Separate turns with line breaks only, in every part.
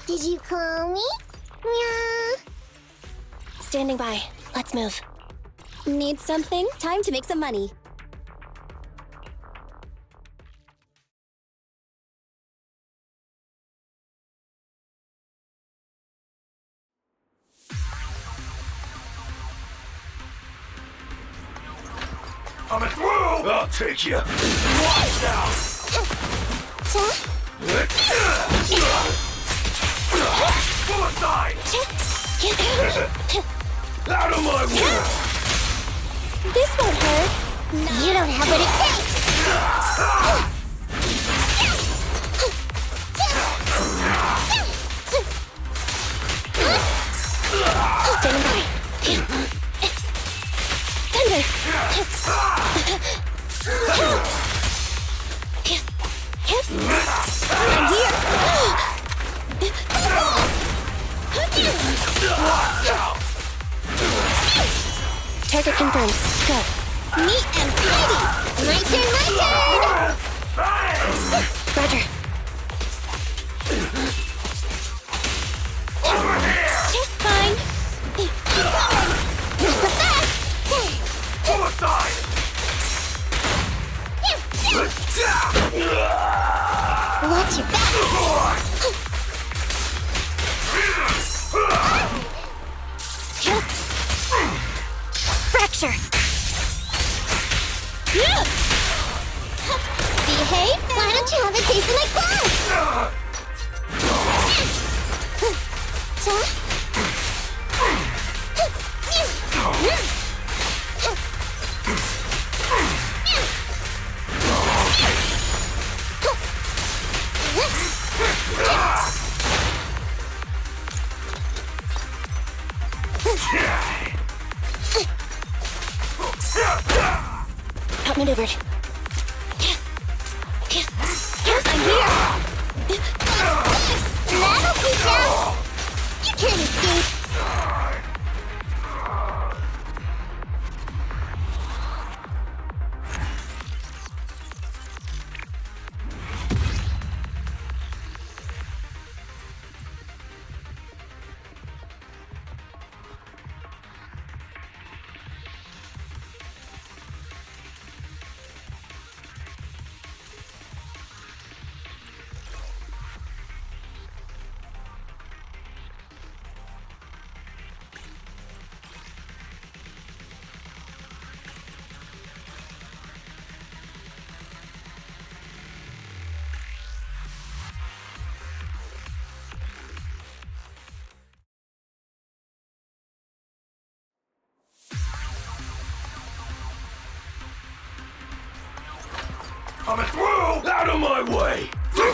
Did you call me? Meow.
Standing by. Let's move. Need something? Time to make some money.
Coming through! I'll take you! Watch out! Suicide! Out of my way!
This won't hurt.
You don't have what it takes!
Standing by. Thunder! I'm here! Target confirmed. Go.
Neat and tidy! My turn, my turn!
Roger. Fine.
Not so fast!
Suicide!
Watch your back!
Fracture.
Behave! Why don't you have a taste of my claws?
Outmaneuvered. I'm here.
That'll teach ya! You can't escape!
Coming through! Out of my way!
Don't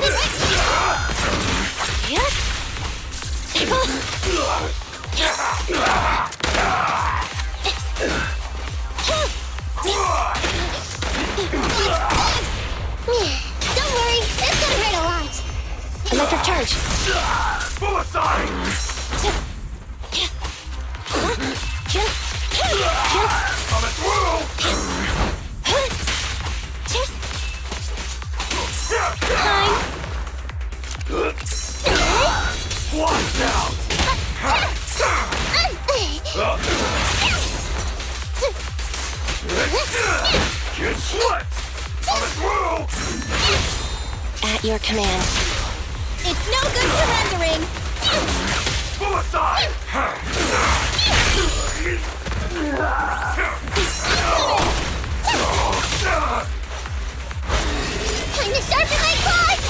worry, it's gonna hurt a lot.
Electric charge.
Suicide! Coming through! Watch out! Get sweat! Coming through!
At your command.
It's no good surrendering.
Suicide!
Time to sharpen my claws!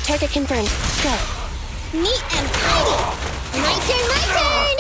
Target confirmed. Go.
Neat and tidy! My turn, my turn!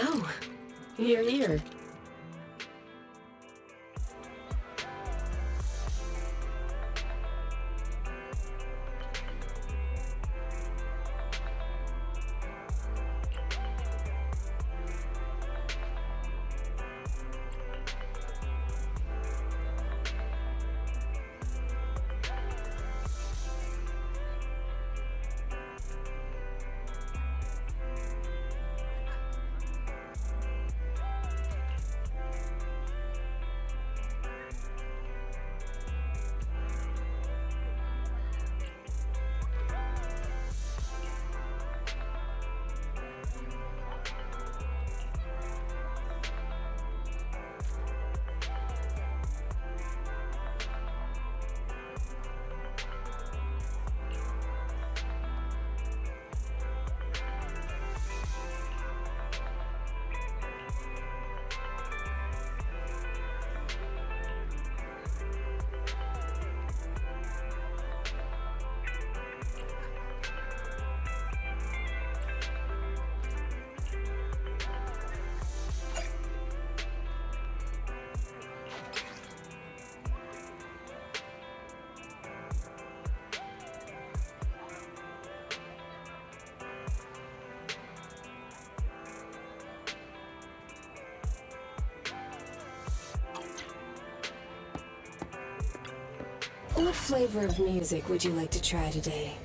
Oh, you're here. What flavor of music would you like to try today?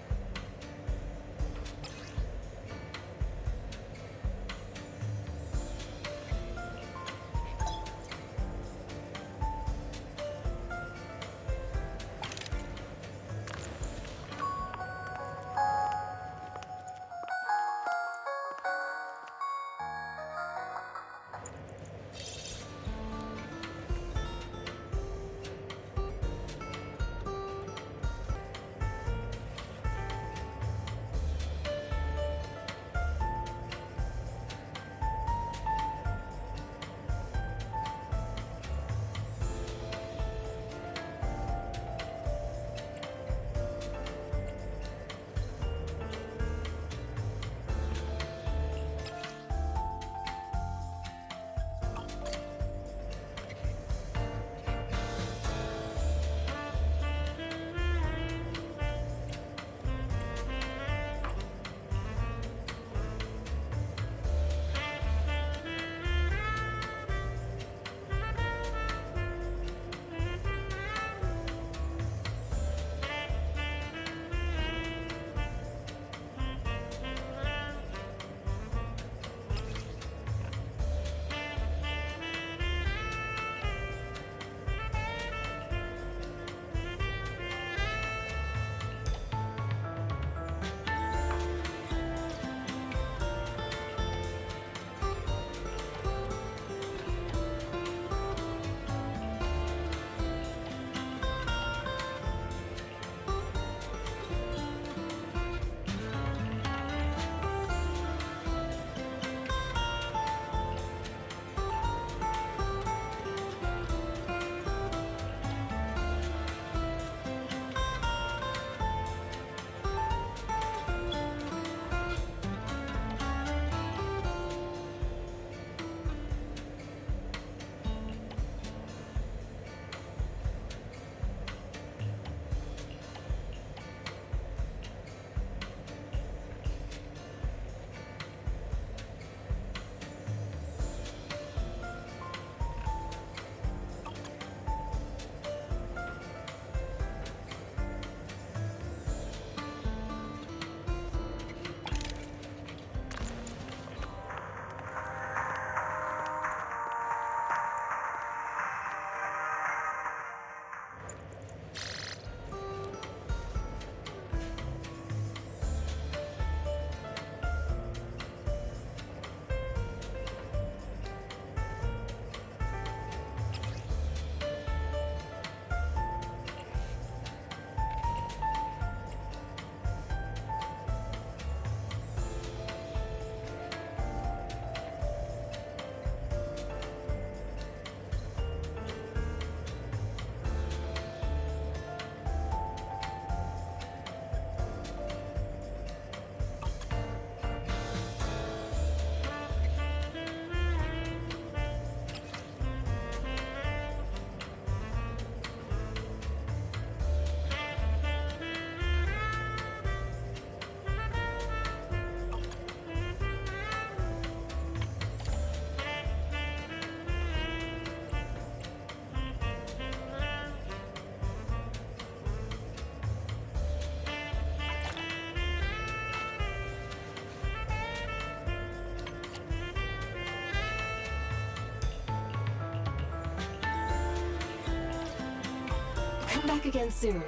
Come back again soon.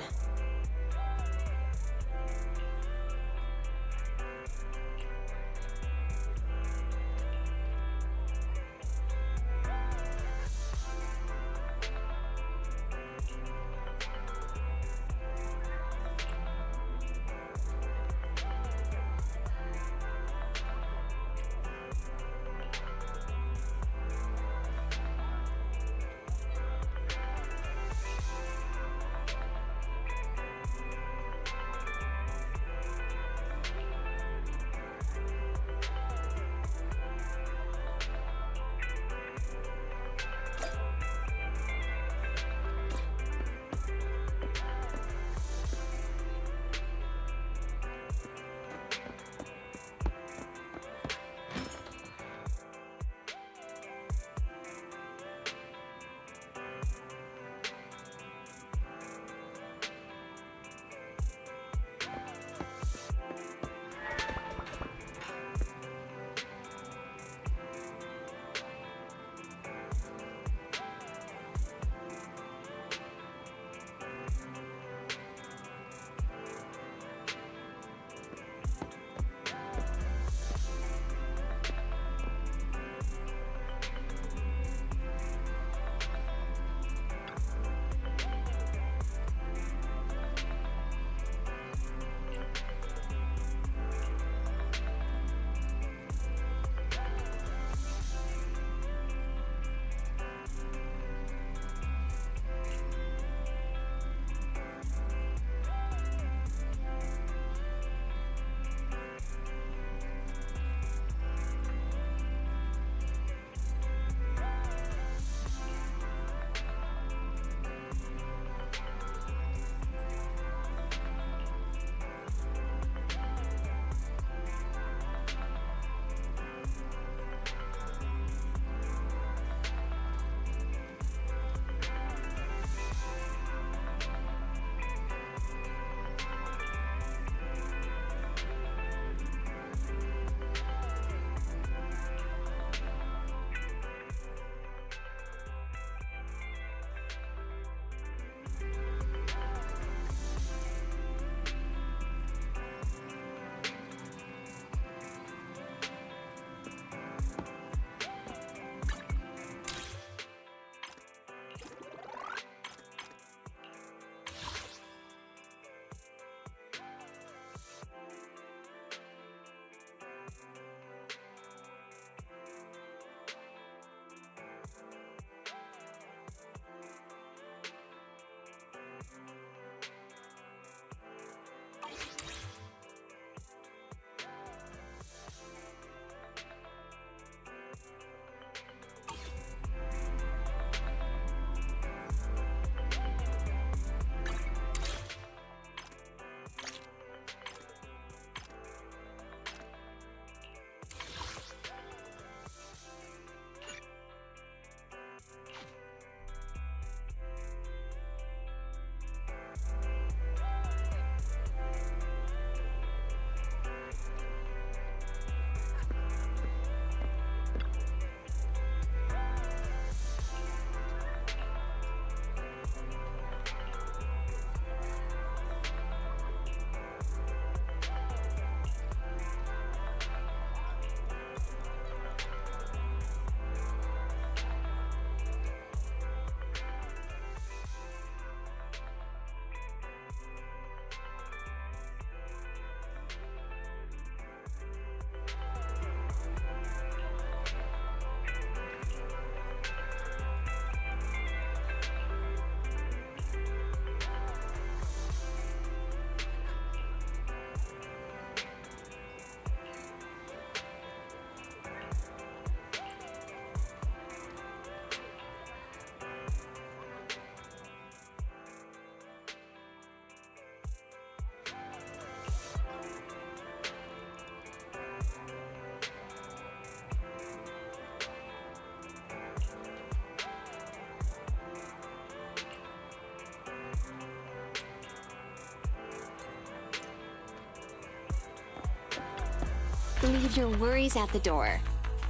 Leave your worries at the door.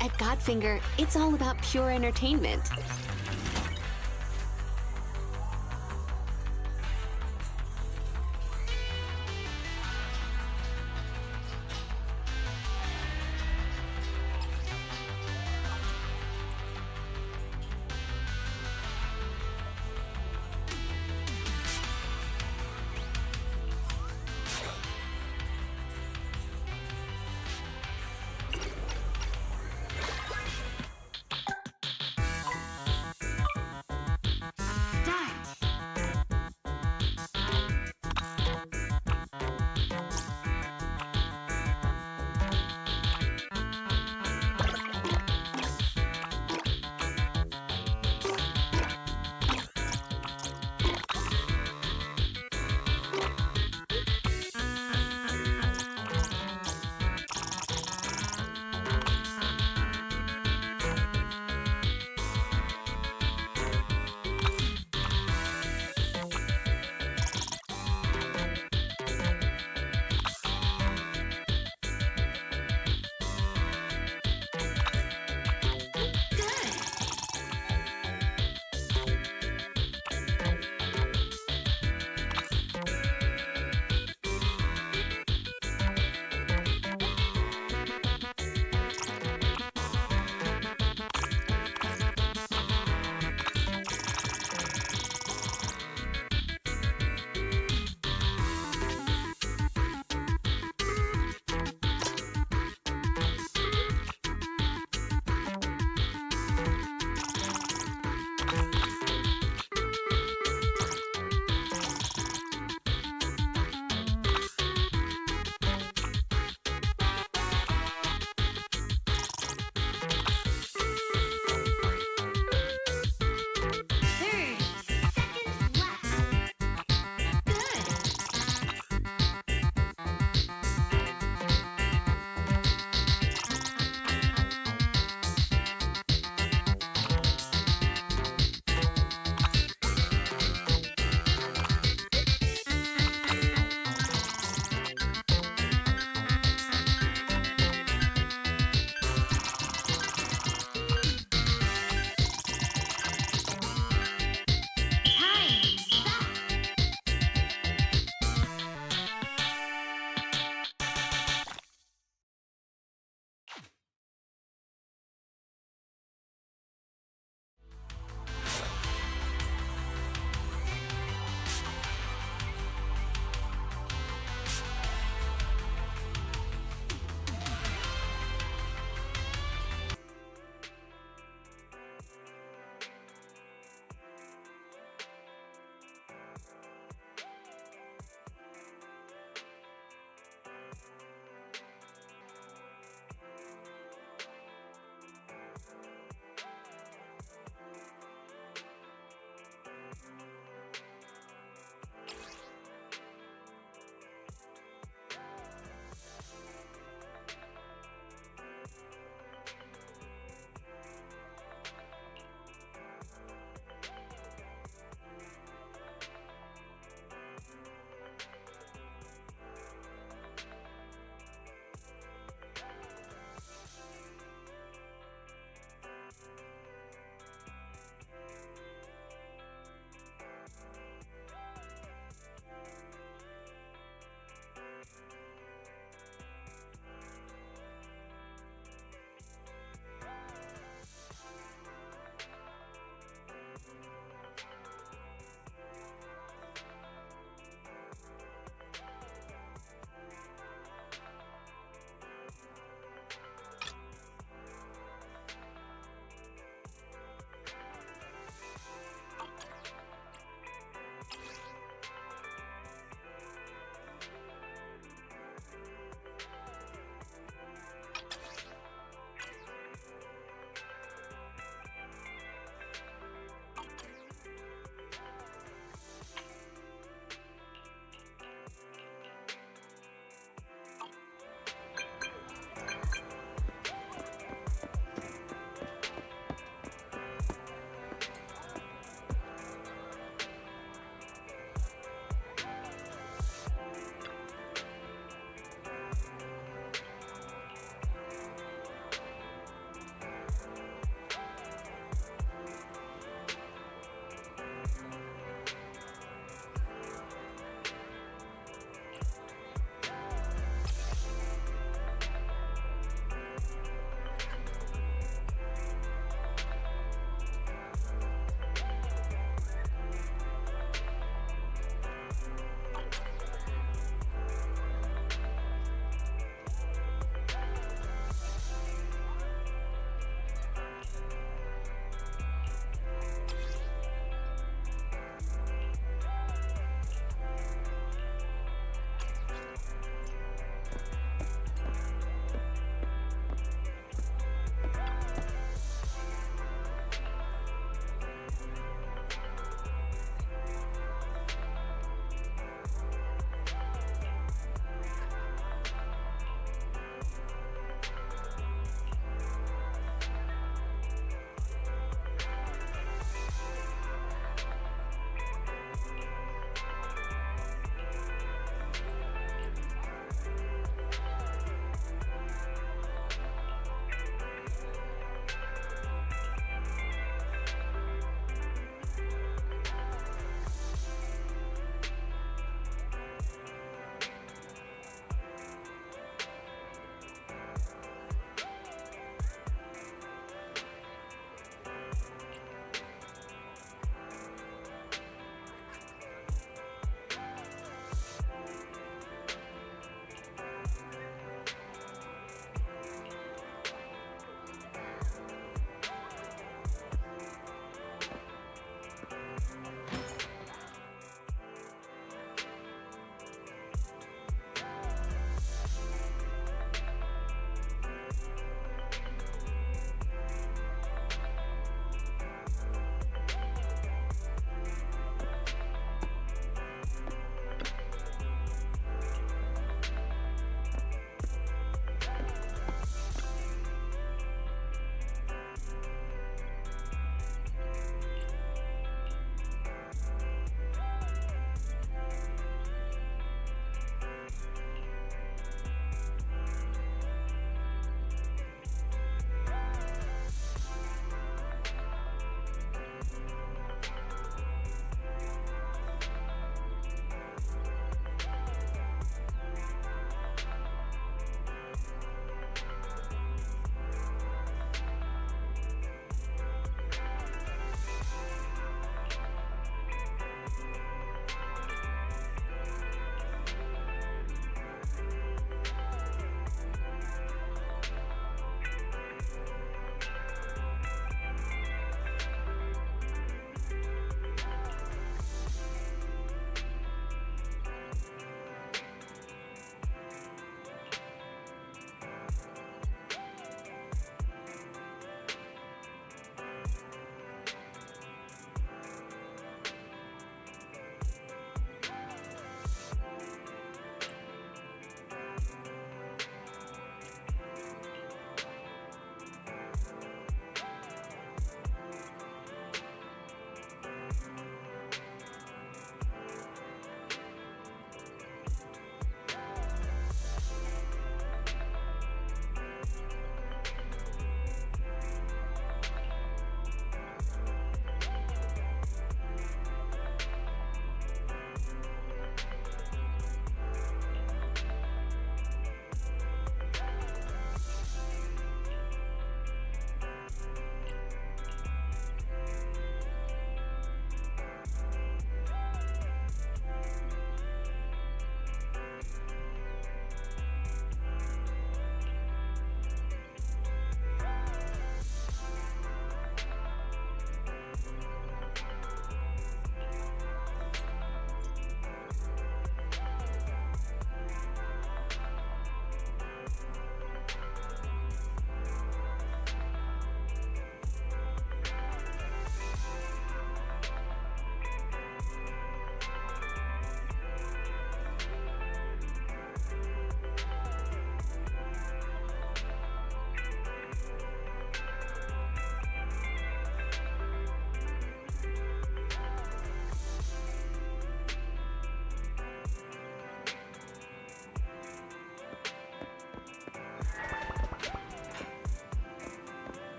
At Godfinger, it's all about pure entertainment.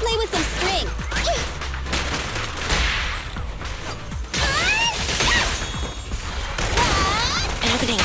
play with some string. An opening.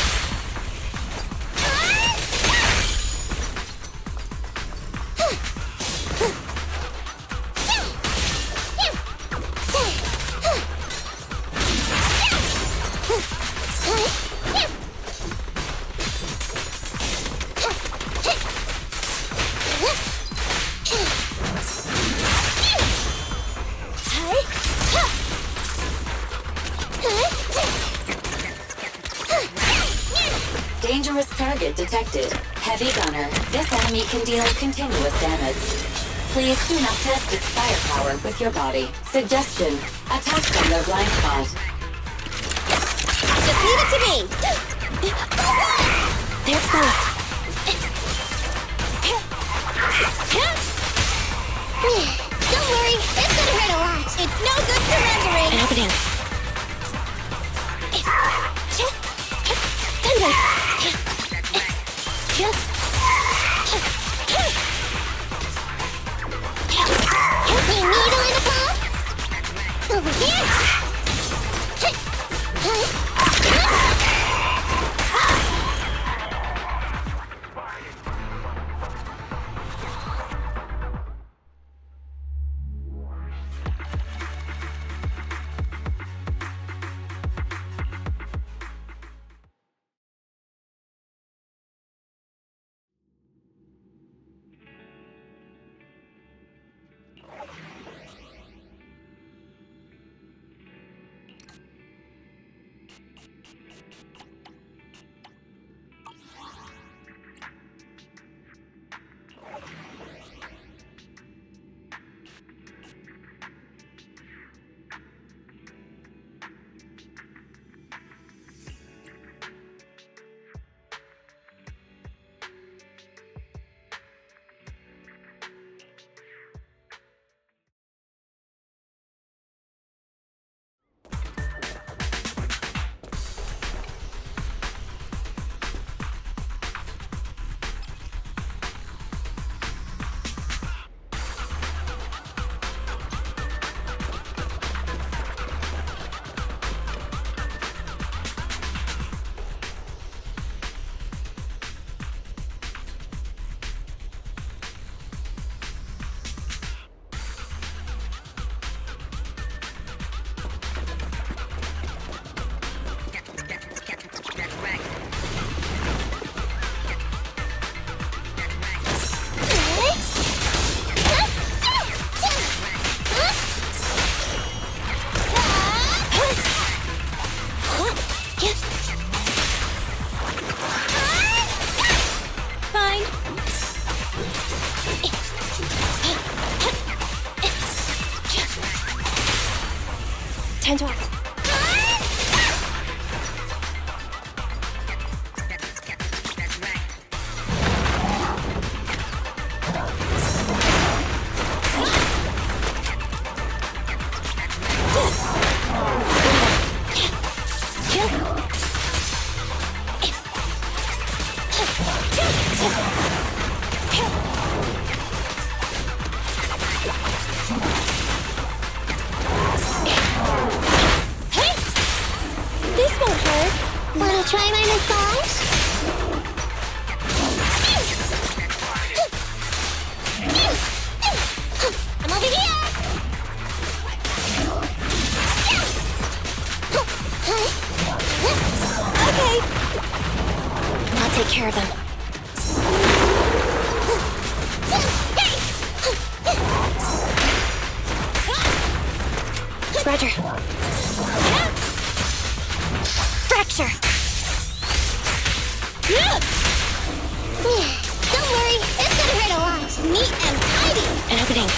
Dangerous target detected. Heavy gunner. This enemy can deal continuous damage. Please do not test its firepower with your body. Suggestion: attack from their blind spot.
Just leave it to me. They're exposed.
Don't worry, it's gonna hurt a lot.
It's no good surrendering. An opening. Thunder.
A needle in the paw? Over here!
Time to act.
Wanna try my massage? I'm over here!
Okay. I'll take care of them. Roger. Fracture.
Don't worry, it's gonna hurt a lot. Neat and tidy.
An opening.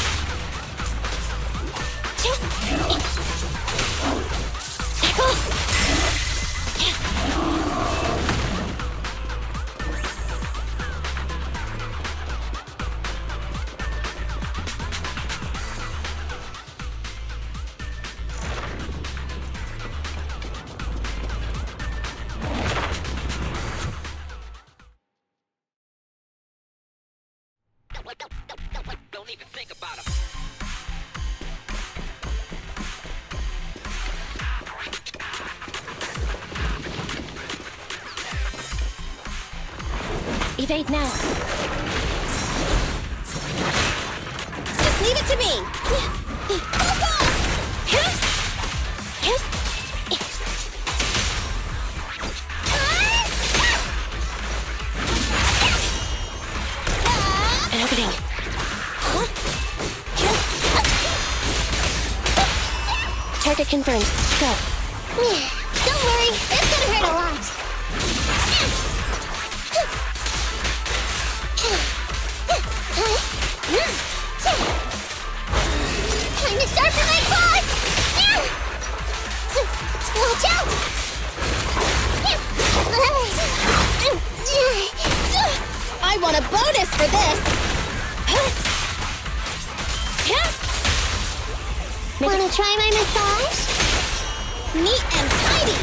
even think about him.
Evade now. Just leave it to me. An opening. Target confirmed. Go.
Don't worry, it's gonna hurt a lot. Time to sharpen my claws! Watch out!
I want a bonus for this.
Wanna try my massage?
Neat and tidy.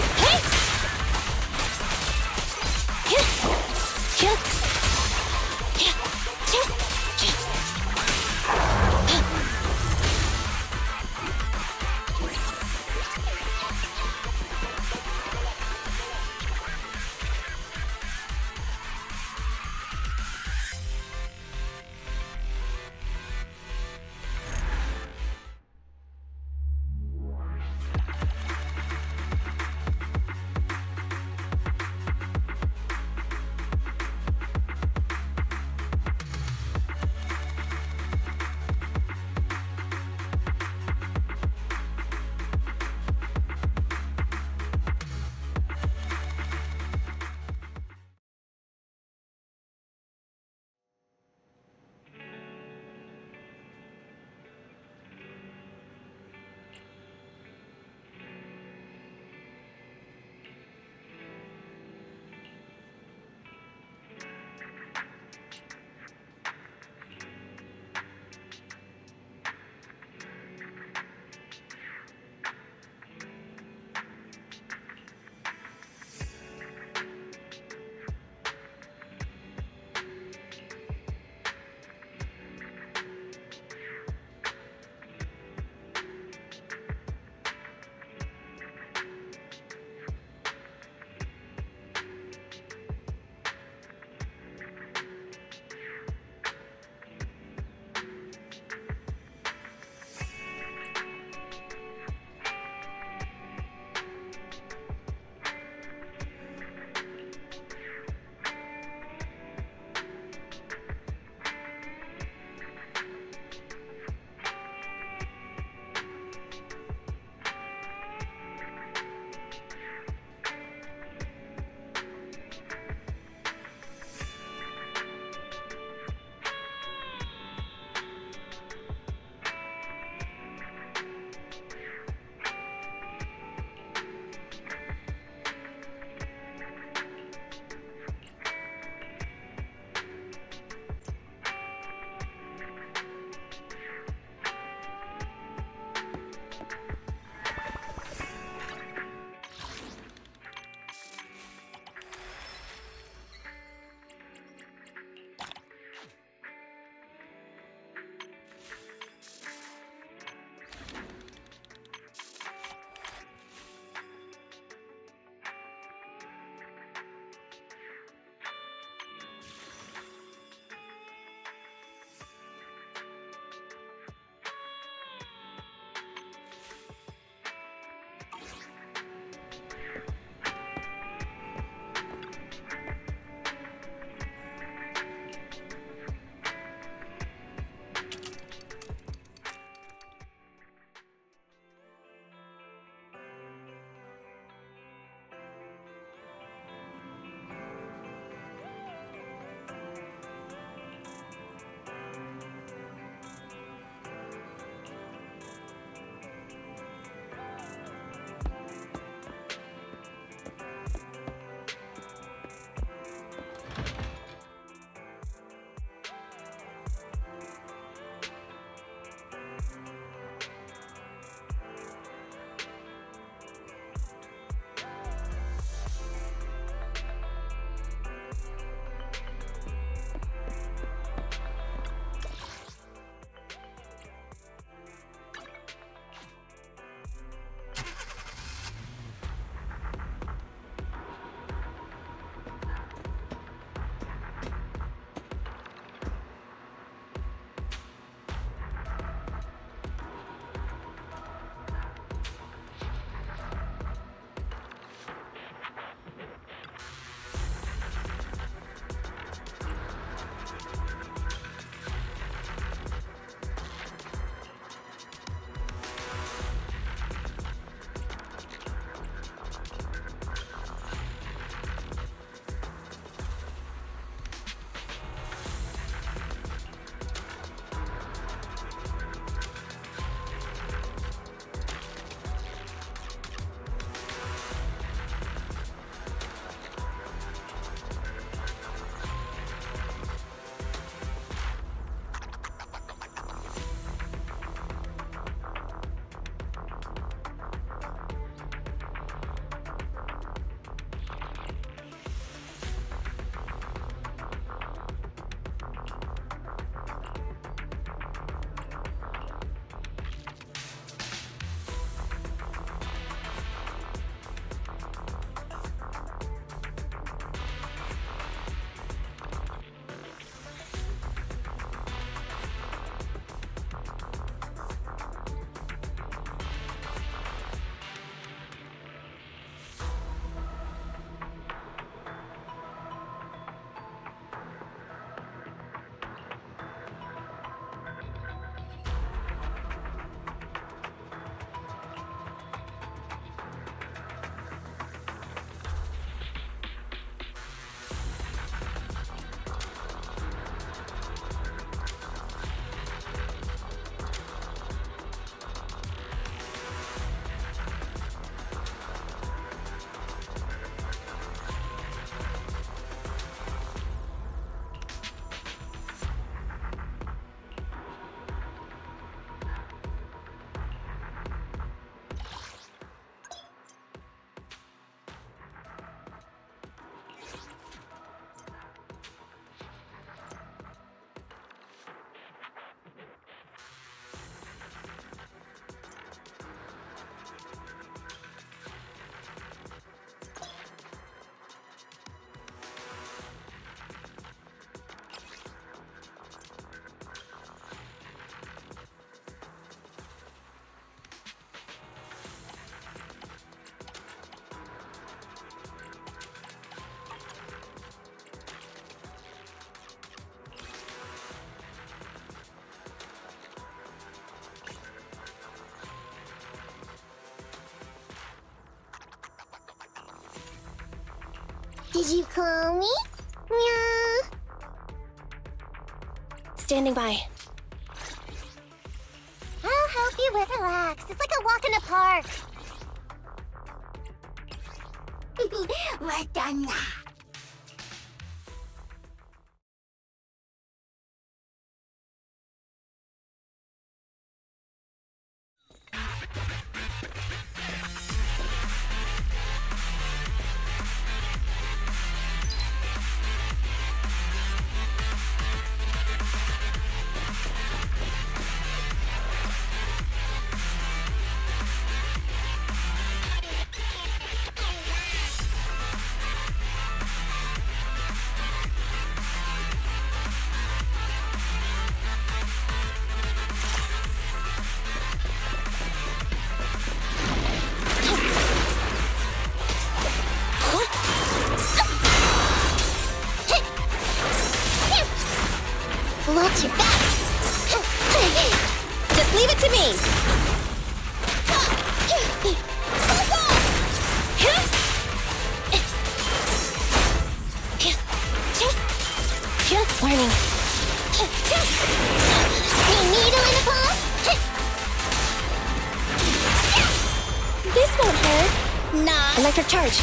Did you call me? Meow.
Standing by.
I'll help you relax. It's like a walk in the park. We're done now. Watch your back.
Just leave it to me. Warning.
Needle in the paw.
This won't hurt. Nah. Electric charge.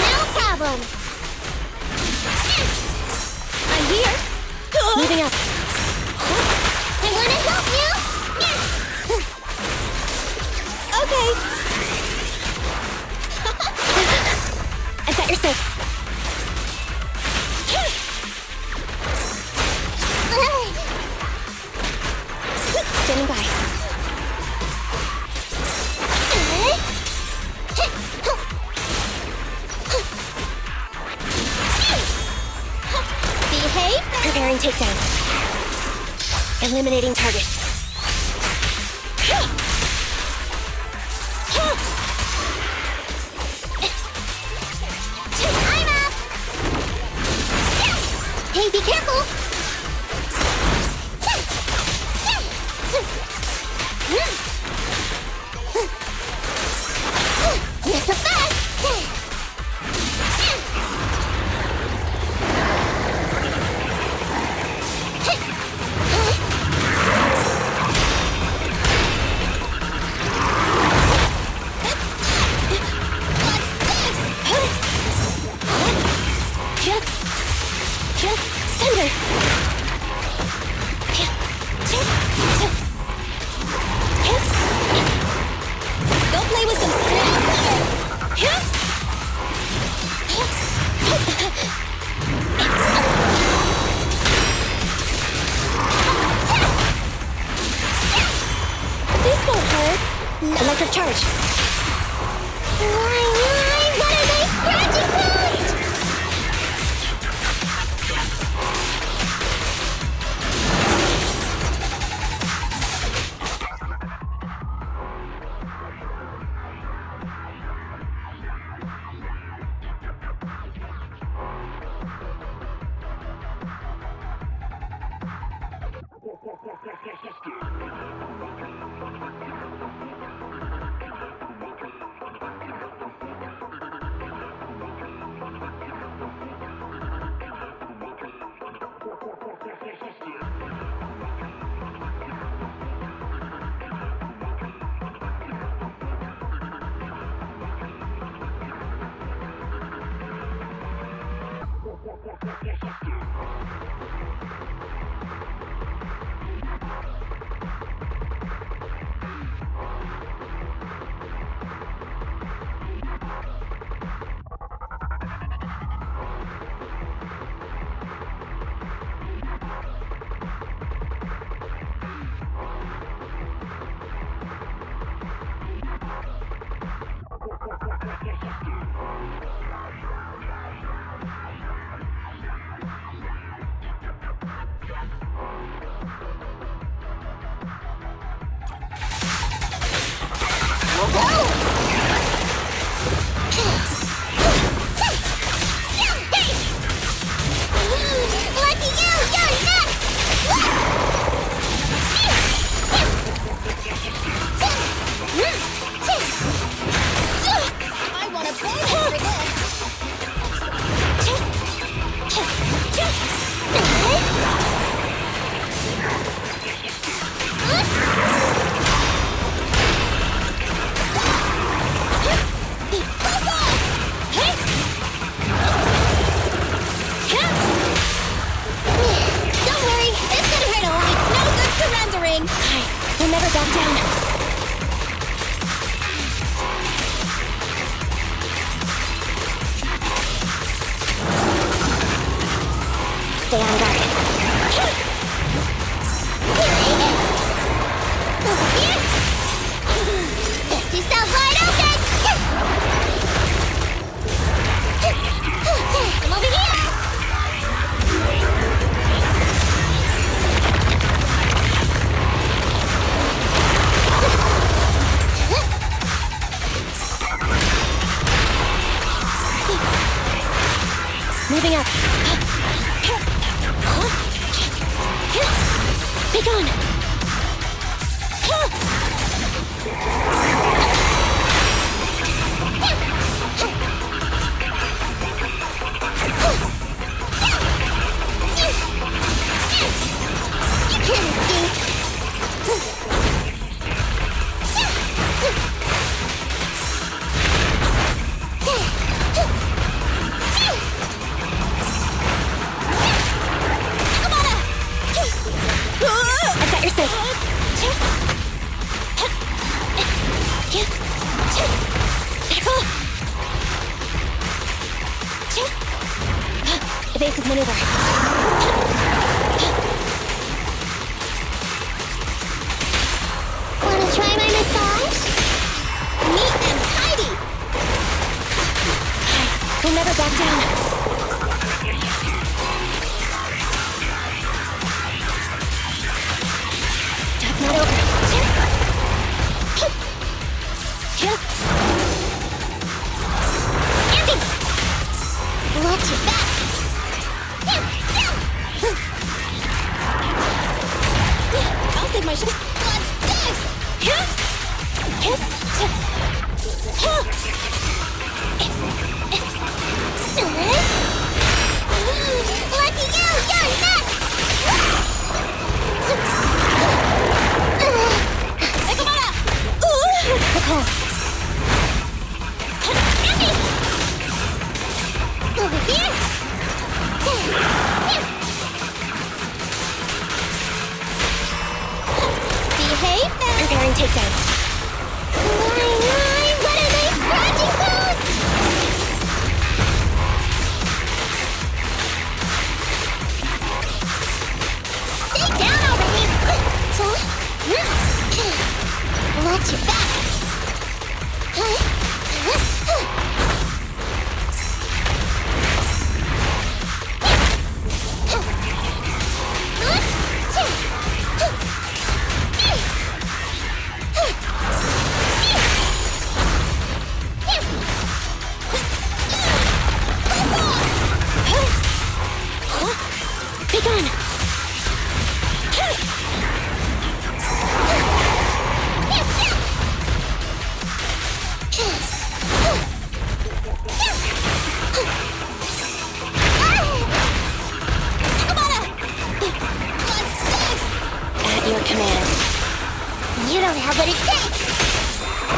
No problem.
I'm here. Moving up.
I want to help you.
Okay. I've got your six. Standing by. Behave. Preparing takedown. Eliminating target.
I'm up. Hey, be careful. Not so fast.
Thunder! Go play with some This won't hurt. Electric charge.
Why, what are they scratching past? I want a bonus for this.
Don't worry, this could hurt a lot. It's no good surrendering. We'll never back down. Stay on guard.
Get yourself wide open! Come over here!
Moving up. Be gone.
You can't escape!
I've got your six. Careful. Evasive maneuver.
Wanna try my massage? Neat and tidy!
We'll never back down. Talk not over.
Andy! Watch your back!
I'll save my ship.
What's this? Lucky you! You're next! Ekamara!
Nicole.
Andy! Over here! Behave now!
Preparing takedown.
What are they scratching pose? Stay down over here! Watch your back!
Be gone. At your command.
You don't have what it takes!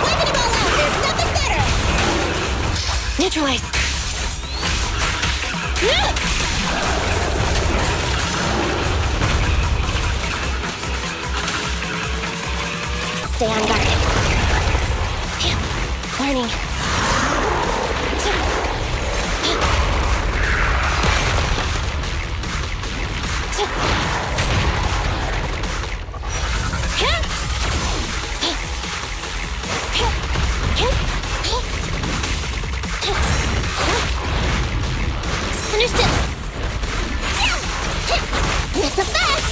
Wipe it all out! There's nothing better!
Neutralize. Stay on guard. Warning.
Understood! Not so fast!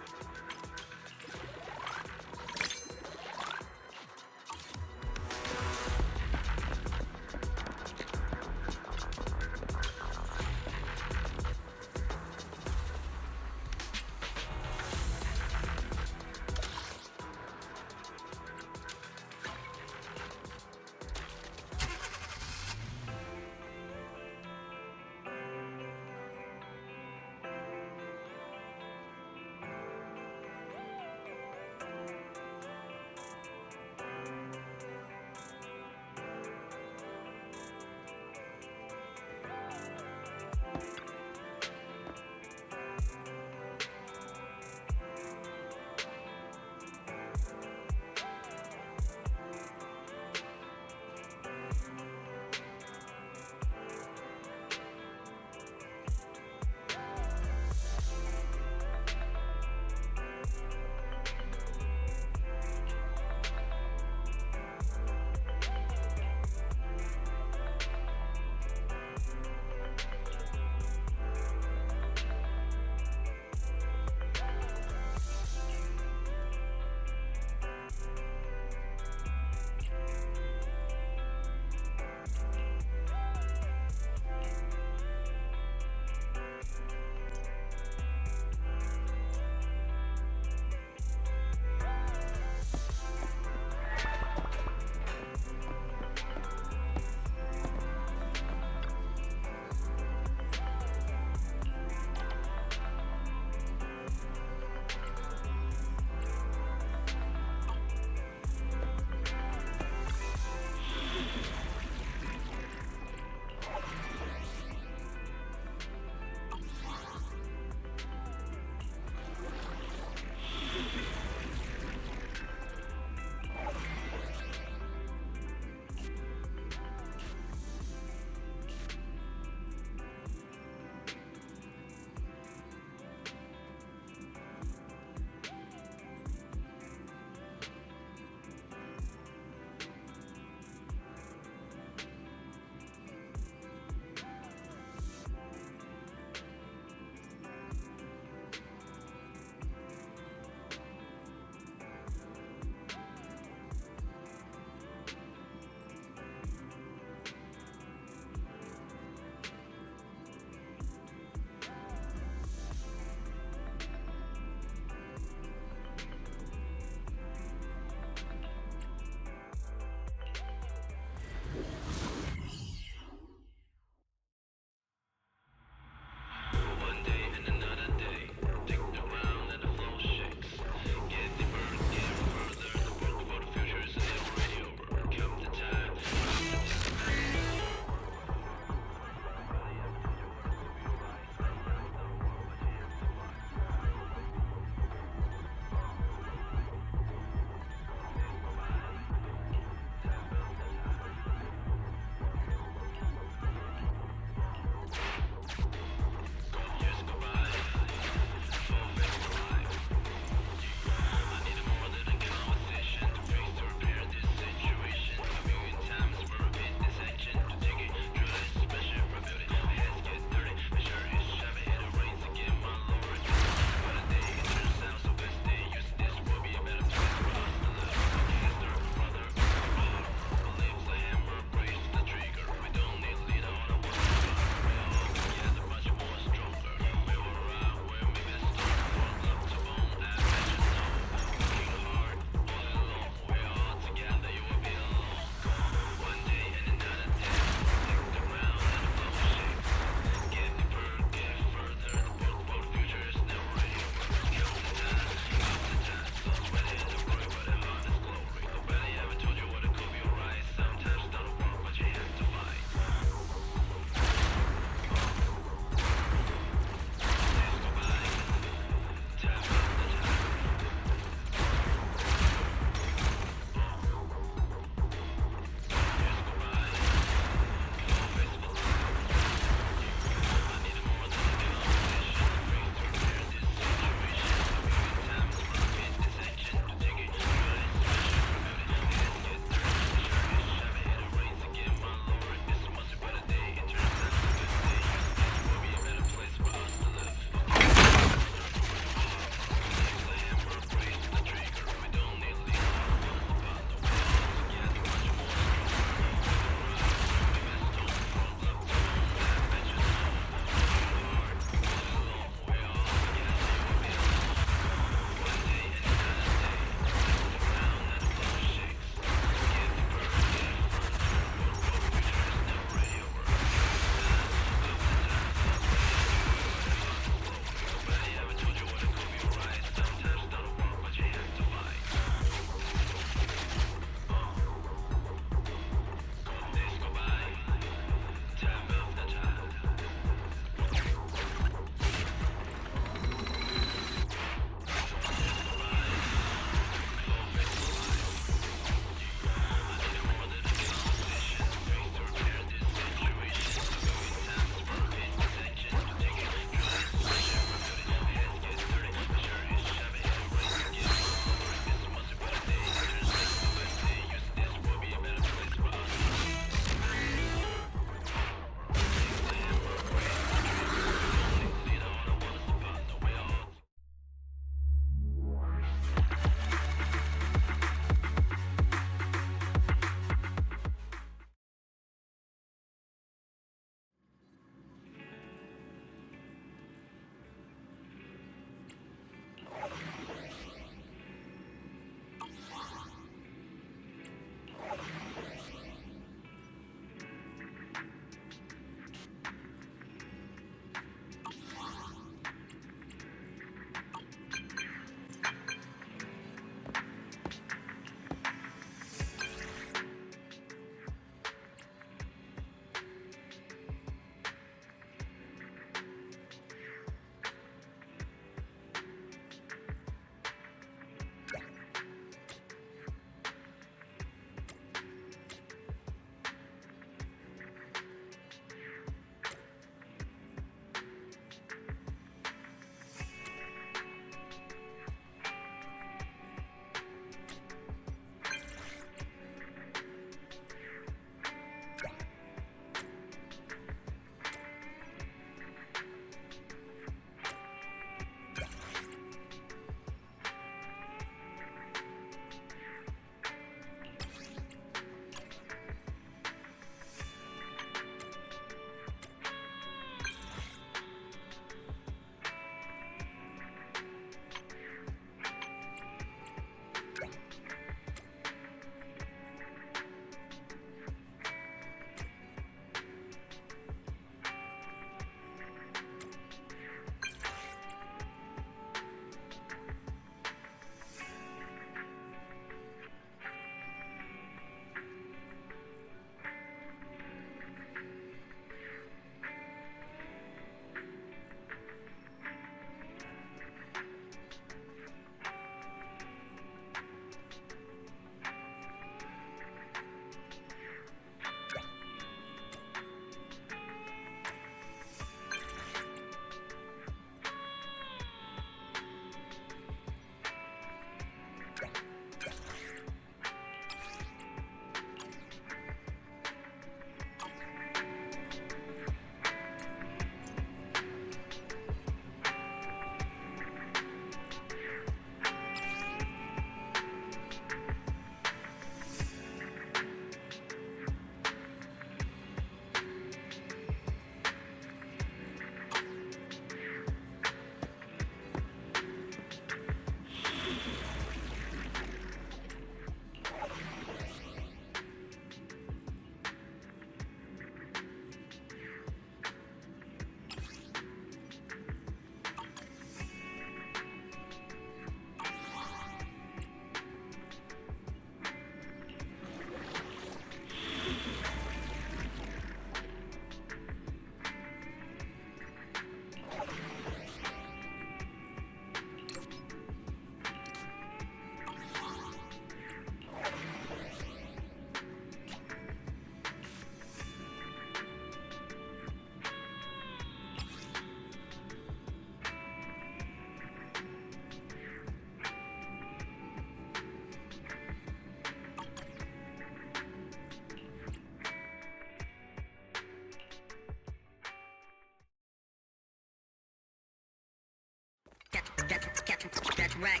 right.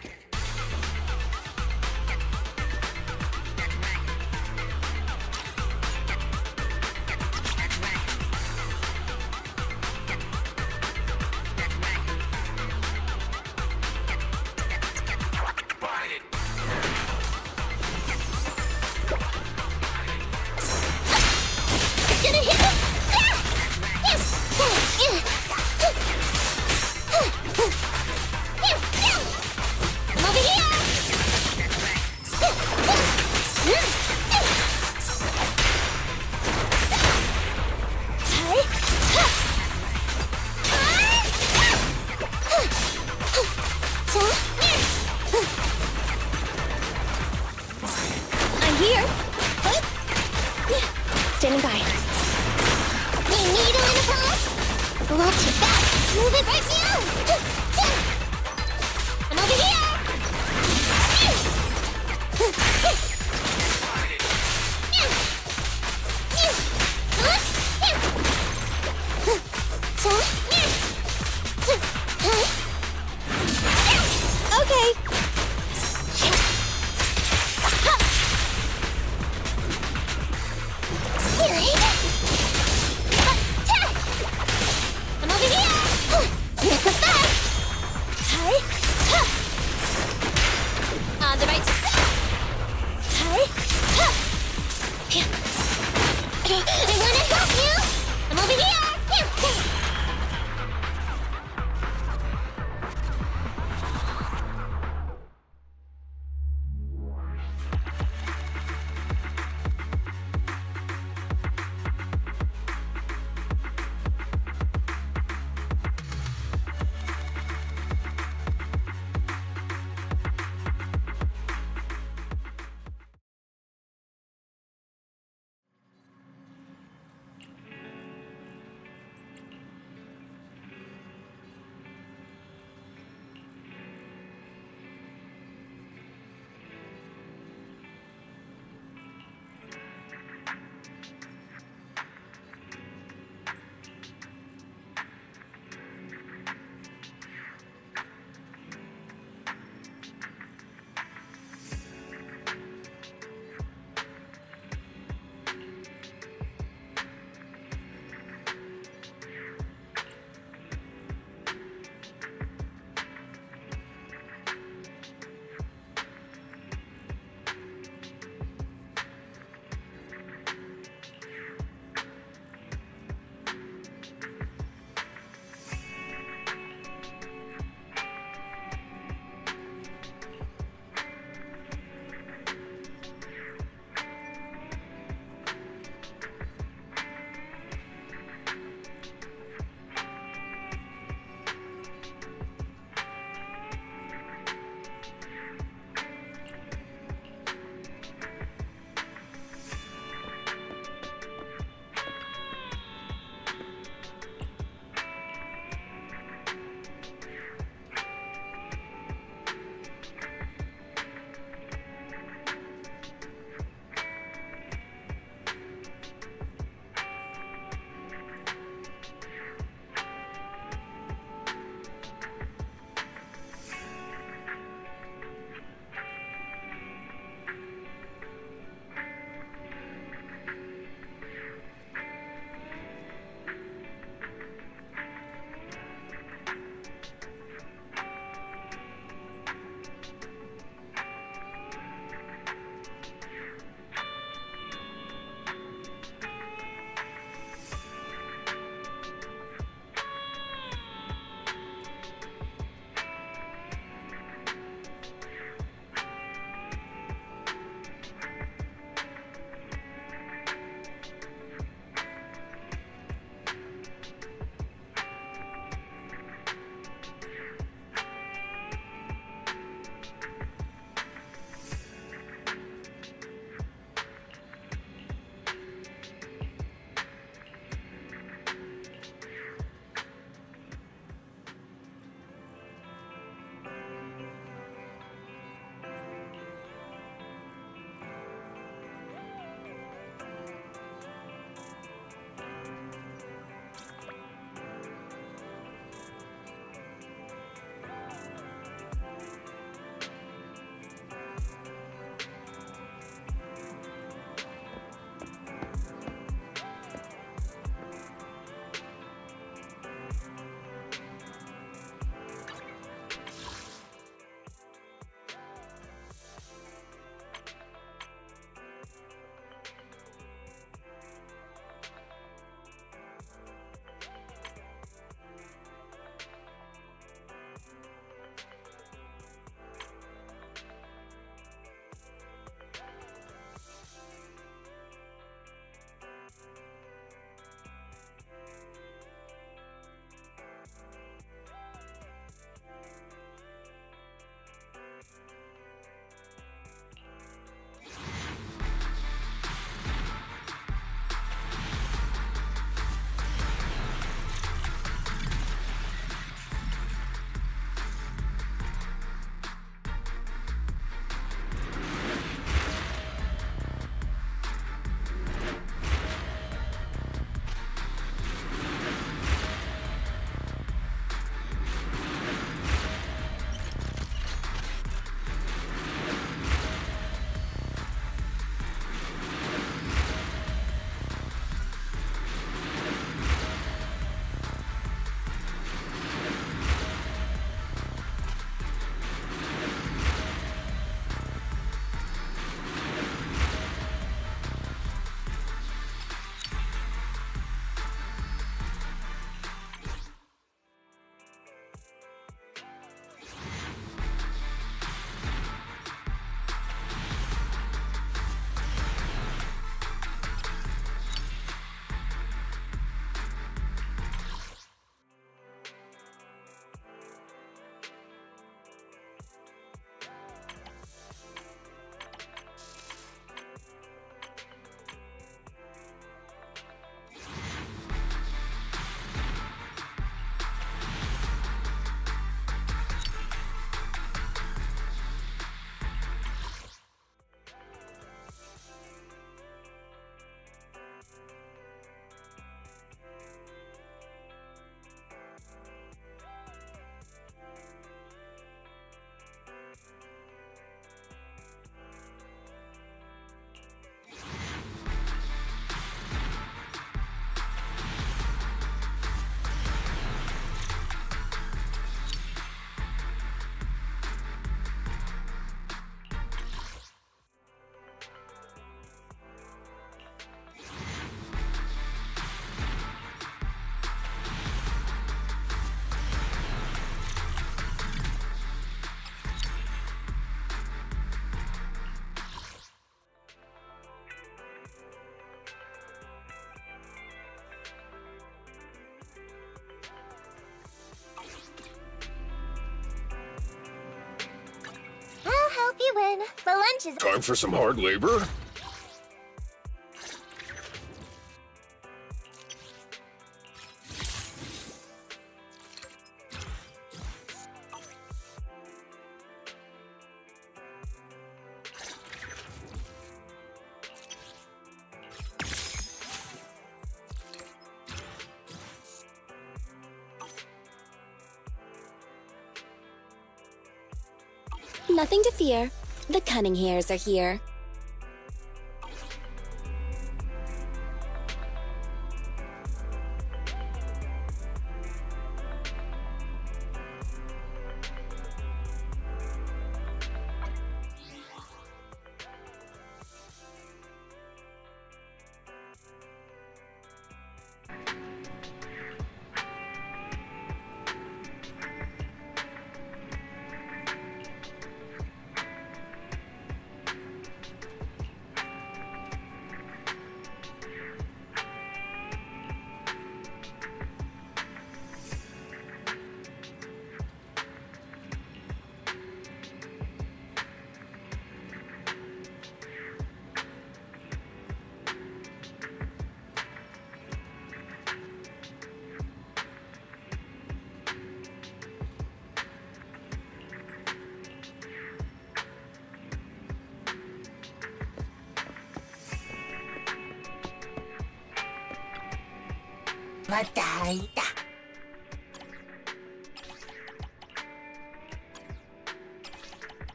Gonna hit him! I'm over here! I'm here. Standing by.
Needle in a pump? Not too fast. Move it right now. I'm over here.
Okay.
I'm over here. It's a fact.
On the right.
I wanna help you. I'm over here. on. The lunch is...
Time for some hard labor?
Nothing to fear. The cunning hairs are here.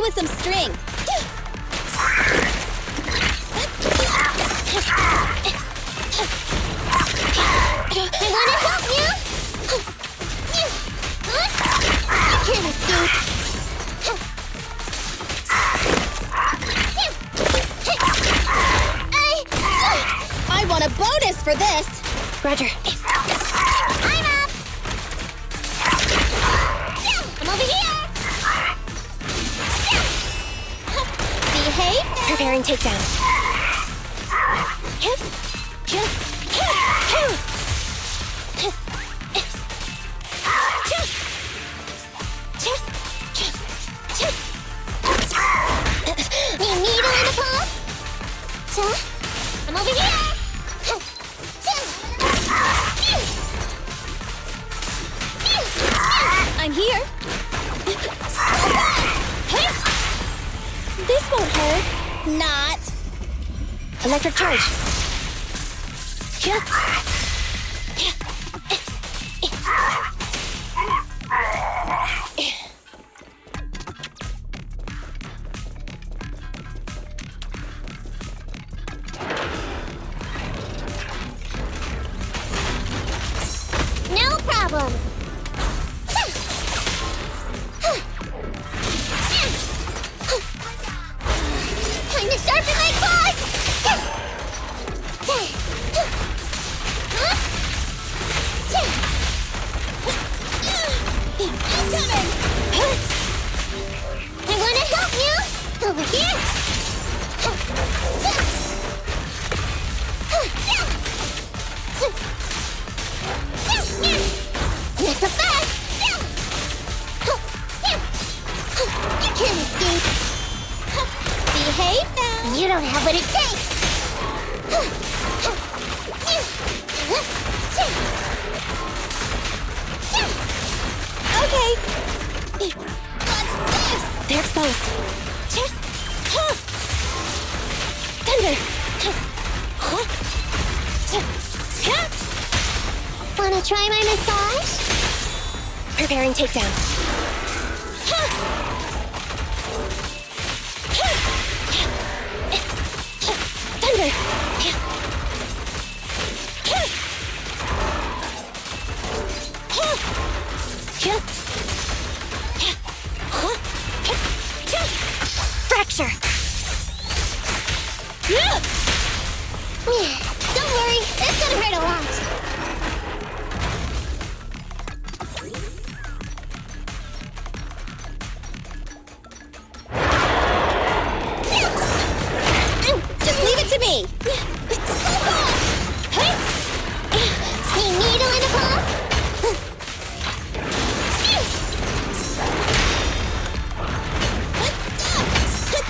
with some string.
I wanna help you! You can't escape!
I want a bonus for this! Roger.
I'm up! I'm over here!
Behave! Preparing takedown.
You needle in the paw? I'm over here!
I'm here. This won't hurt. Not. Electric charge.
No problem! Time to sharpen my claws! I'm coming! I wanna help you! Over here! Not so fast! You can't escape!
Behave now.
You don't have what it takes!
Okay.
What's this?
They're exposed. Thunder.
Wanna try my massage?
Preparing takedown. Thunder. Fracture.
Don't worry, it's gonna hurt a lot.
Just leave it to me.
Hey, needle in the paw?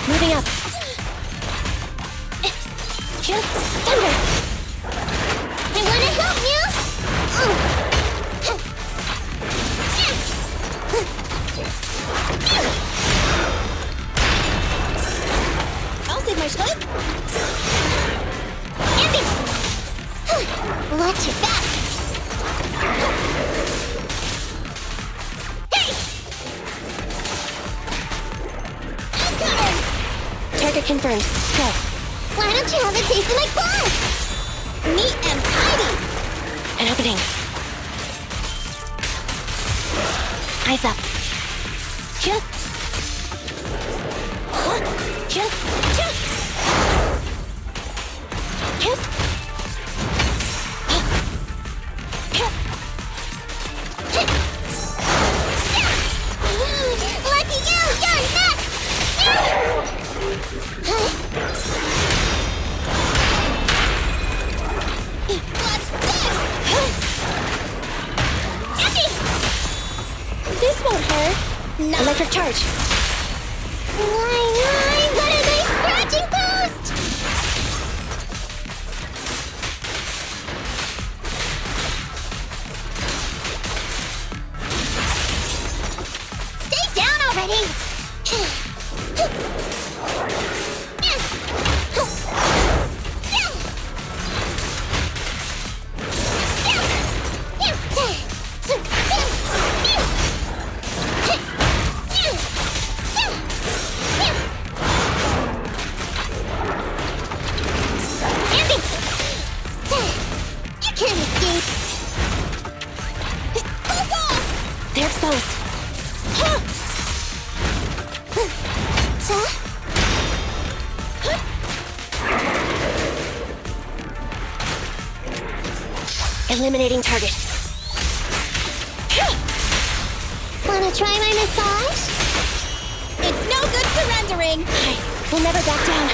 Moving up. Thunder.
I wanna help you!
I'll save my shot.
Andy! Watch your back! Hey! I'm coming!
Target confirmed. Go.
Why don't you have a taste of my claws?
Neat and tidy. An opening. Eyes up.
Lucky you! You're next! What's this?
This won't hurt. No. Electric charge.
Why, what a nice scratching post! Stay down already!
They're exposed. Eliminating target.
Wanna try my massage?
It's no good surrendering! We'll never back down.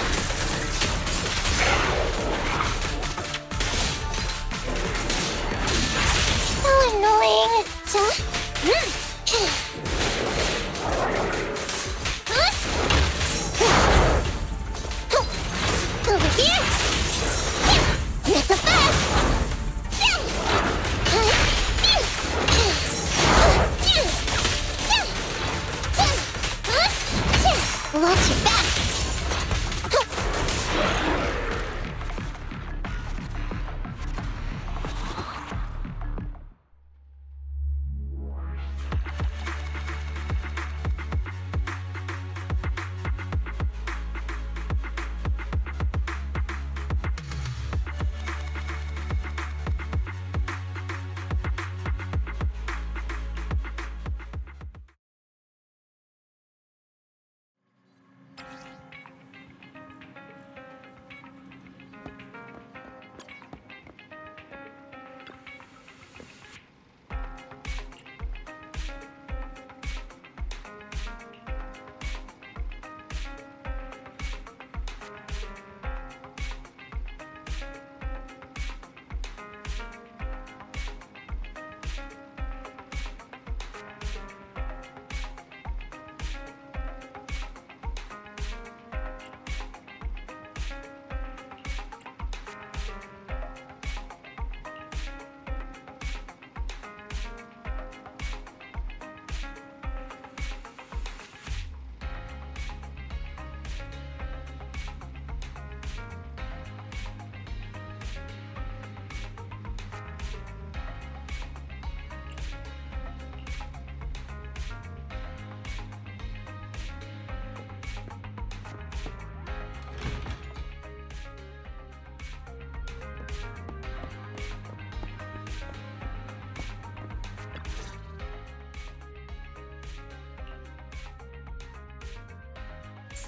So annoying. Over here. Not so fast. Watch your back.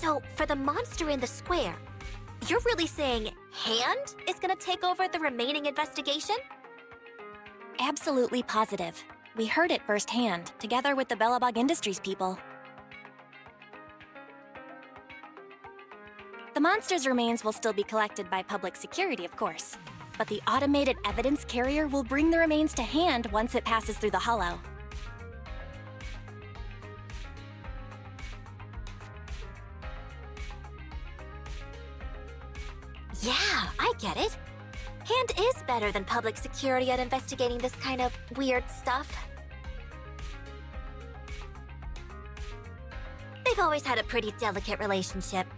So, for the monster in the square, you're really saying Hand is gonna take over the remaining investigation? Absolutely positive. We heard it firsthand, together with the Bellabog Industries people. The monster's remains will still be collected by public security, of course. But the automated evidence carrier will bring the remains to Hand once it passes through the hollow. Yeah, I get it. Hand is better than public security at investigating this kind of weird stuff. They've always had a pretty delicate relationship.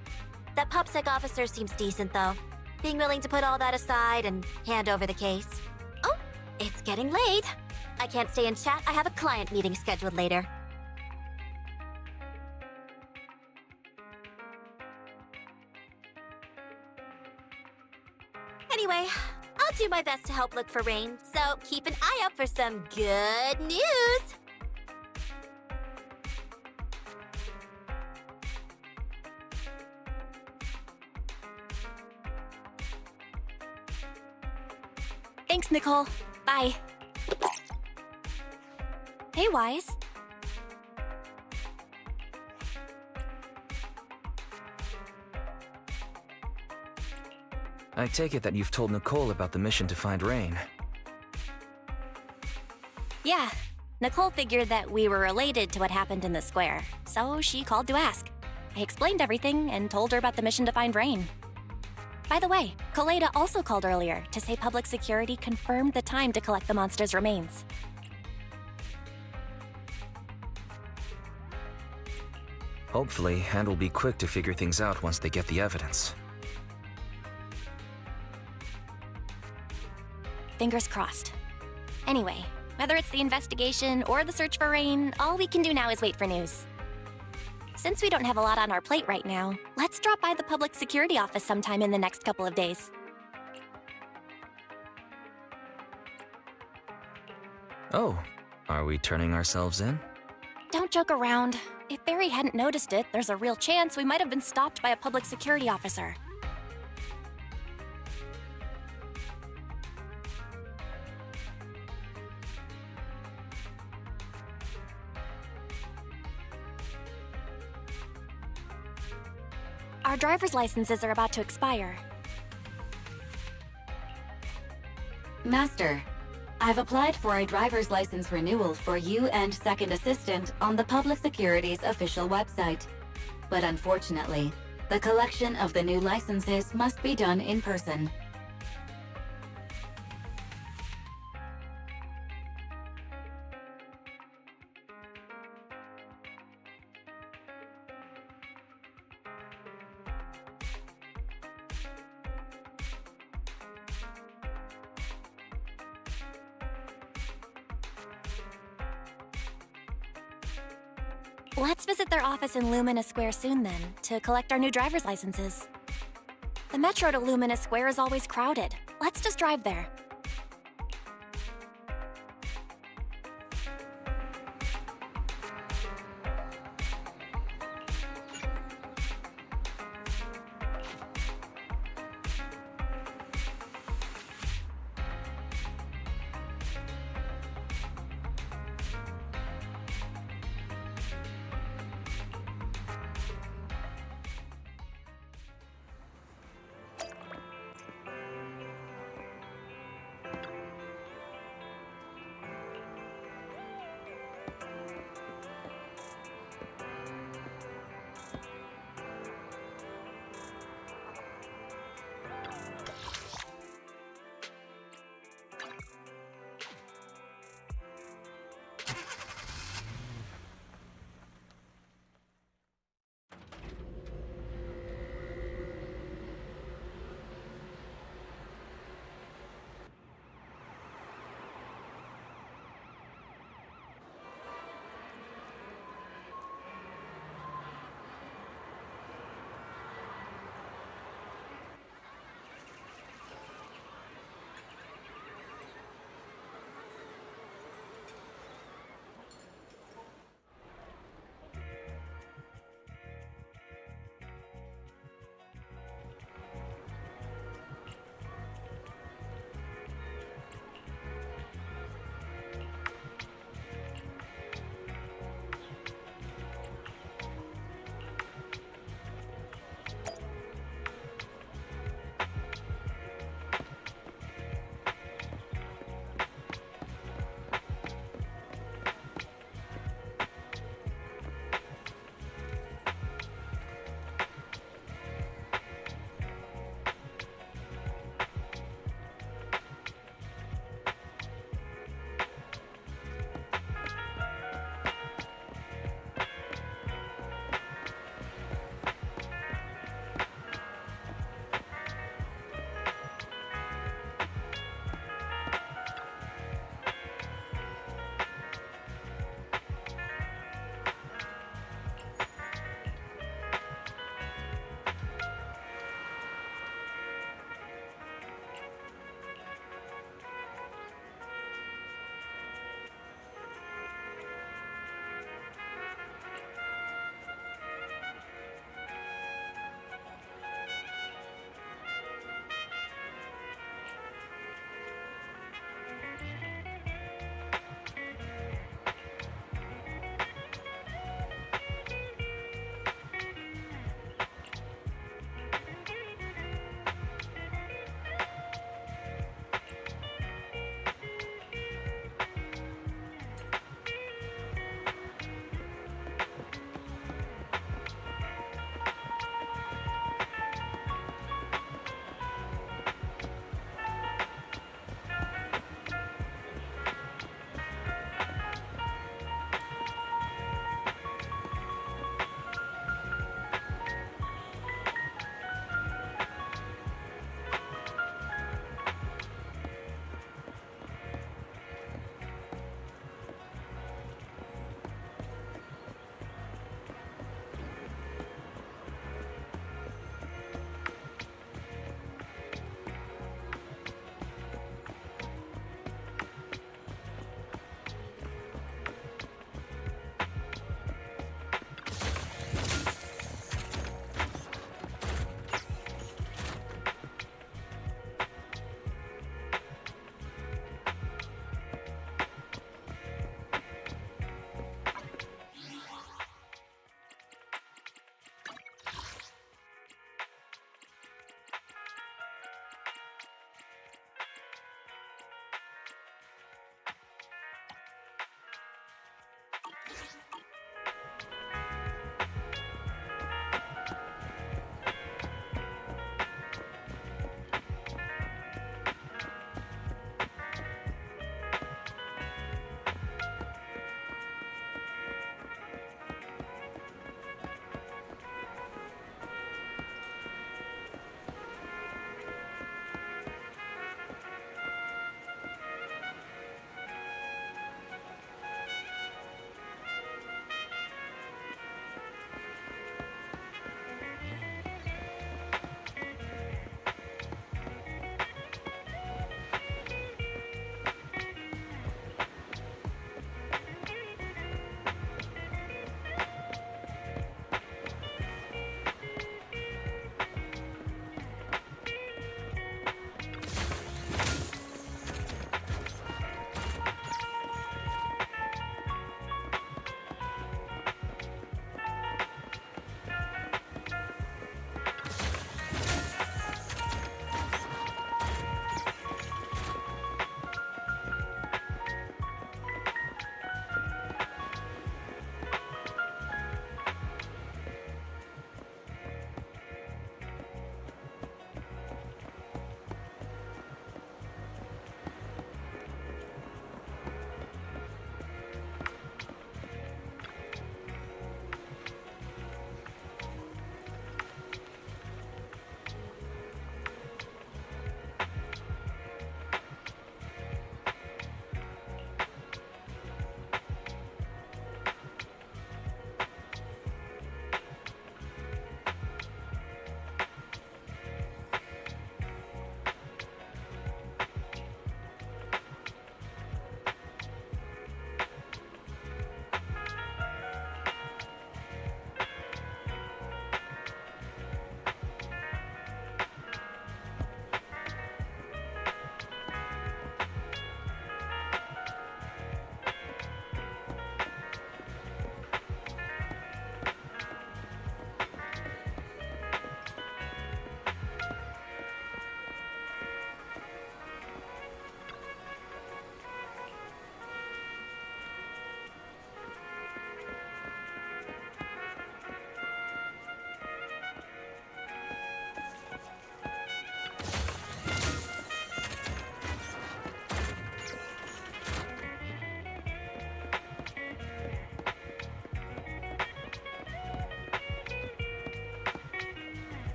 That PubSec officer seems decent, though. Being willing to put all that aside and hand over the case. Oh, it's getting late. I can't stay and chat. I have a client meeting scheduled later. Anyway, I'll do my best to help look for Rain, so keep an eye out for some good news! Thanks, Nicole. Bye. Hey, Wise.
I take it that you've told Nicole about the mission to find Rain.
Yeah, Nicole figured that we were related to what happened in the square, so she called to ask. I explained everything and told her about the mission to find Rain. By the way, Koleda also called earlier to say public security confirmed the time to collect the monster's remains.
Hopefully, Hand will be quick to figure things out once they get the evidence.
Fingers crossed. Anyway, whether it's the investigation or the search for Rain, all we can do now is wait for news. Since we don't have a lot on our plate right now, let's drop by the public security office sometime in the next couple of days.
Oh, Are we turning ourselves in?
Don't joke around. If Barry hadn't noticed it, there's a real chance we might have been stopped by a public security officer. Our driver's licenses are about to expire.
Master, I've applied for a driver's license renewal for you and Second Assistant on the Public Security's official website. But unfortunately, the collection of the new licenses must be done in person.
Let's visit their office in Lumina Square soon then, to collect our new driver's licenses. The metro to Lumina Square is always crowded. Let's just drive there.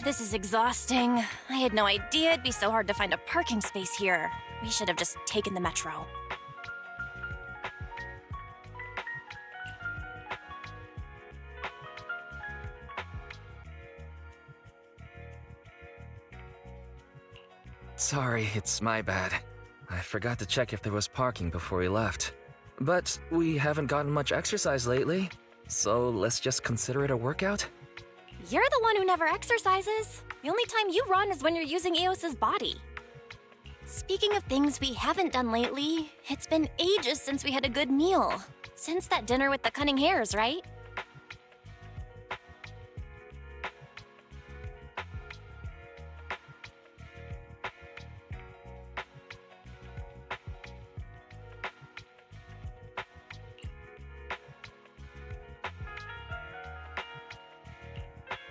This is exhausting. I had no idea it'd be so hard to find a parking space here. We should have just taken the metro.
Sorry, it's my bad. I forgot to check if there was parking before we left. But we haven't gotten much exercise lately, so let's just consider it a workout?
You're the one who never exercises. The only time you run is when you're using Eos's body. Speaking of things we haven't done lately, it's been ages since we had a good meal. Since that dinner with the cunning hares, right?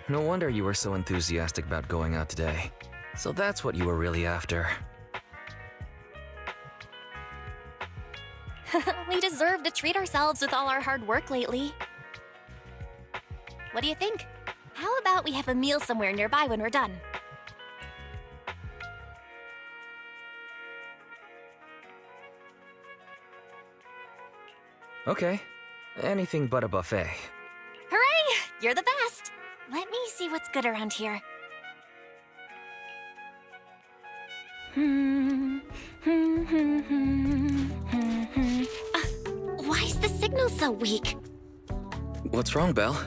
No wonder you were so enthusiastic about going out today. So that's what you were really after.
We deserve to treat ourselves with all our hard work lately. What do you think? How about we have a meal somewhere nearby when we're done?
Okay. Anything but a buffet.
Hooray! You're the best! Let me see what's good around here. Why is the signal so weak?
What's wrong, Belle?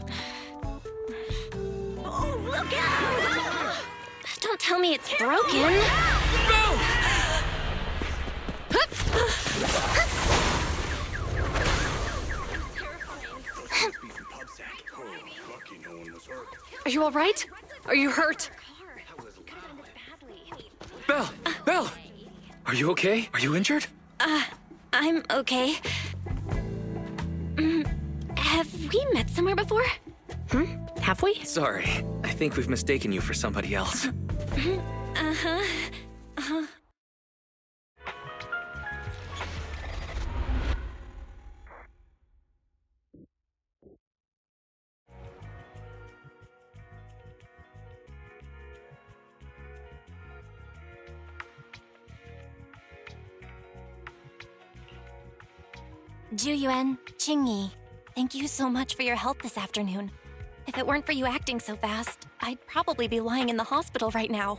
Oh, look out! Don't tell me it's broken.
Are you all right? Are you hurt?
Belle! Belle! Are you okay? Are you injured?
I'm okay. Have we met somewhere before?
Have we?
Sorry, I think we've mistaken you for somebody else.
Juyuan, Qingyi, thank you so much for your help this afternoon. If it weren't for you acting so fast, I'd probably be lying in the hospital right now.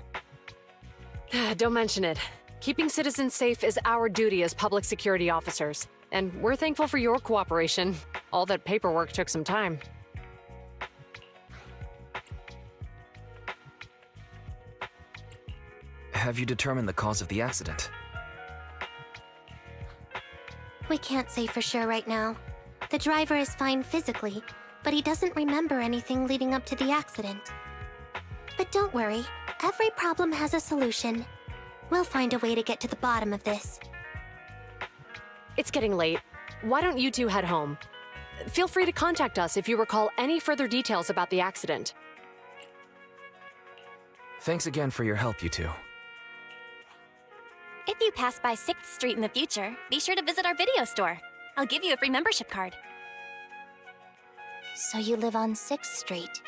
Don't mention it. Keeping citizens safe is our duty as public security officers, and we're thankful for your cooperation. All that paperwork took some time.
Have you determined the cause of the accident?
We can't say for sure right now. The driver is fine physically, but he doesn't remember anything leading up to the accident. But don't worry, every problem has a solution. We'll find a way to get to the bottom of this.
It's getting late. Why don't you two head home? Feel free to contact us if you recall any further details about the accident.
Thanks again for your help, you two.
If you pass by 6th Street in the future, be sure to visit our video store. I'll give you a free membership card.
So you live on 6th Street.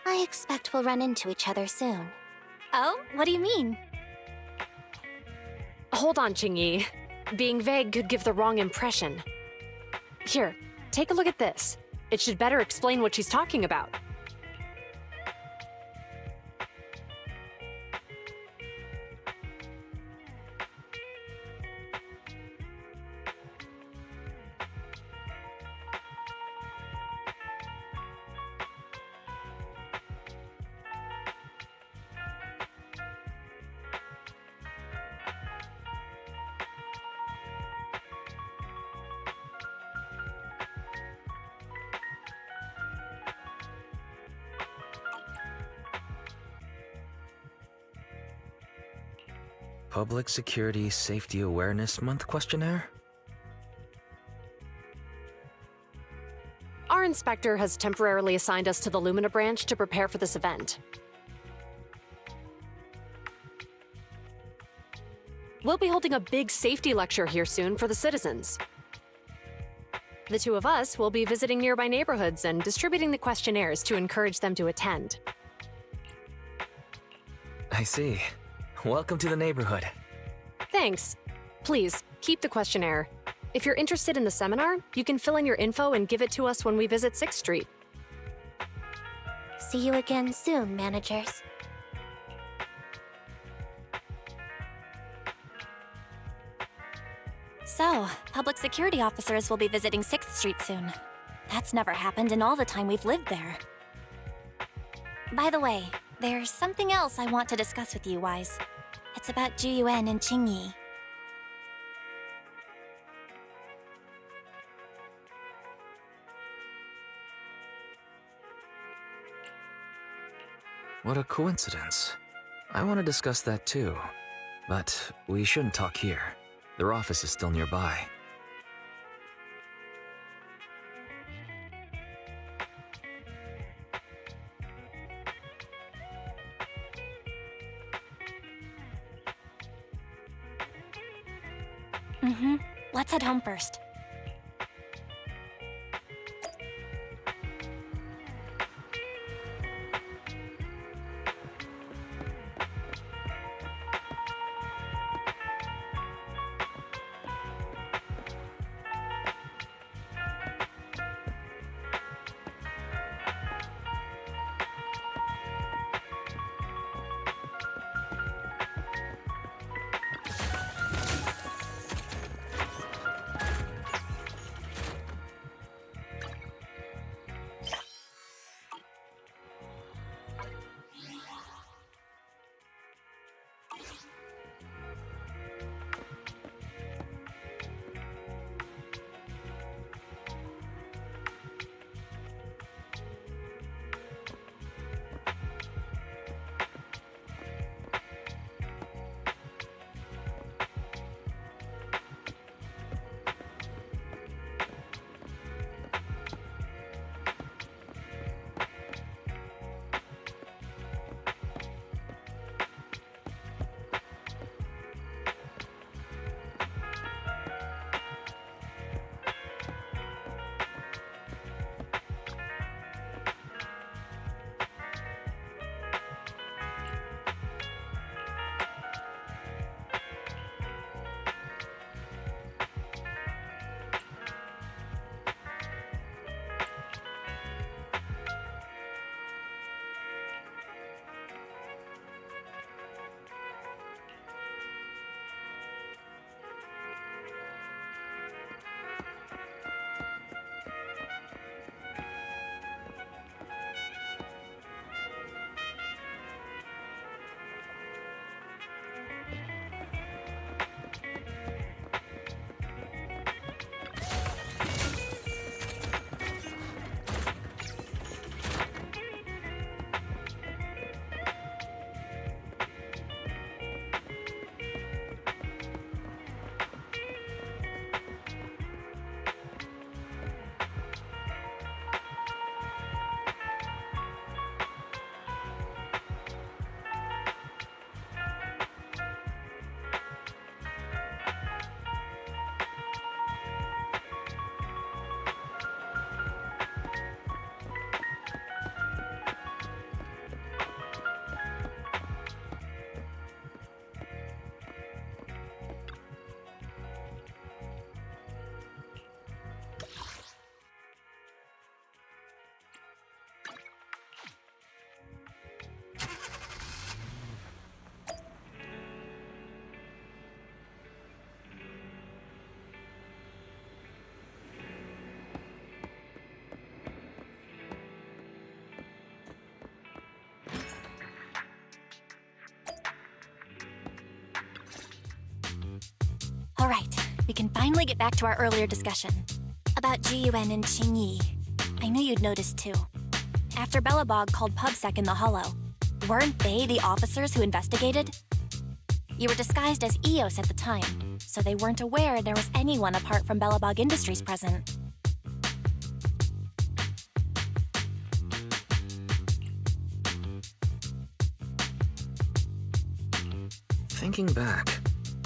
I expect we'll run into each other soon.
Oh, what do you mean?
Hold on, Qingyi. Being vague could give the wrong impression. Here, take a look at this. It should better explain what she's talking about.
Public Security Safety Awareness Month questionnaire?
Our inspector has temporarily assigned us to the Lumina branch to prepare for this event. We'll be holding a big safety lecture here soon for the citizens. The two of us will be visiting nearby neighborhoods and distributing the questionnaires to encourage them to attend.
I see. Welcome to the neighborhood.
Thanks. Please, keep the questionnaire. If you're interested in the seminar, you can fill in your info and give it to us when we visit 6th Street.
See you again soon, managers.
So, public security officers will be visiting 6th Street soon. That's never happened in all the time we've lived there. By the way, there's something else I want to discuss with you, Wise. It's about Juyuan and Qingyi.
What a coincidence. I want to discuss that too. But we shouldn't talk here. Their office is still nearby.
Let's head home first. All right, we can finally get back to our earlier discussion. About GUN and Qingyi. I knew you'd noticed too. After Bellabog called PubSec in the Hollow, weren't they the officers who investigated? You were disguised as EOS at the time, so they weren't aware there was anyone apart from Bellabog Industries present.
Thinking back,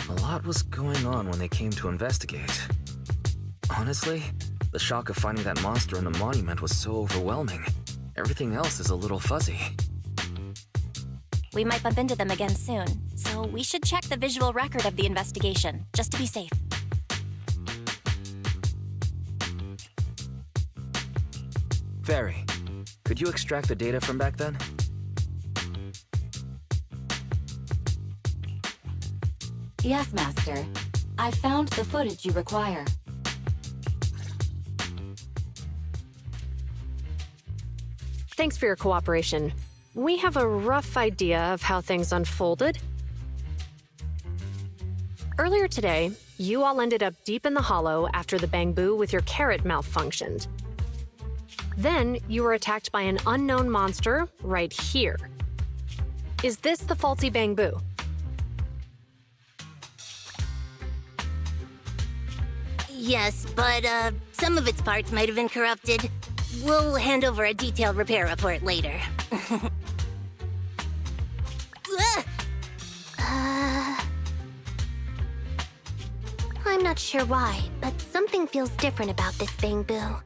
a lot was going on when they came to investigate. Honestly, the shock of finding that monster in the monument was so overwhelming. Everything else is a little fuzzy.
We might bump into them again soon, so we should check the visual record of the investigation, just to be safe.
Fairy, could you extract the data from back then?
Yes, Master. I found the footage you require.
Thanks for your cooperation. We have a rough idea of how things unfolded. Earlier today, you all ended up deep in the Hollow after the Bangbu with your carrot malfunctioned. Then, you were attacked by an unknown monster right here. Is this the faulty Bangbu?
Yes, but some of its parts might have been corrupted. We'll hand over a detailed repair report later.
I'm not sure why, but something feels different about this Bangbu.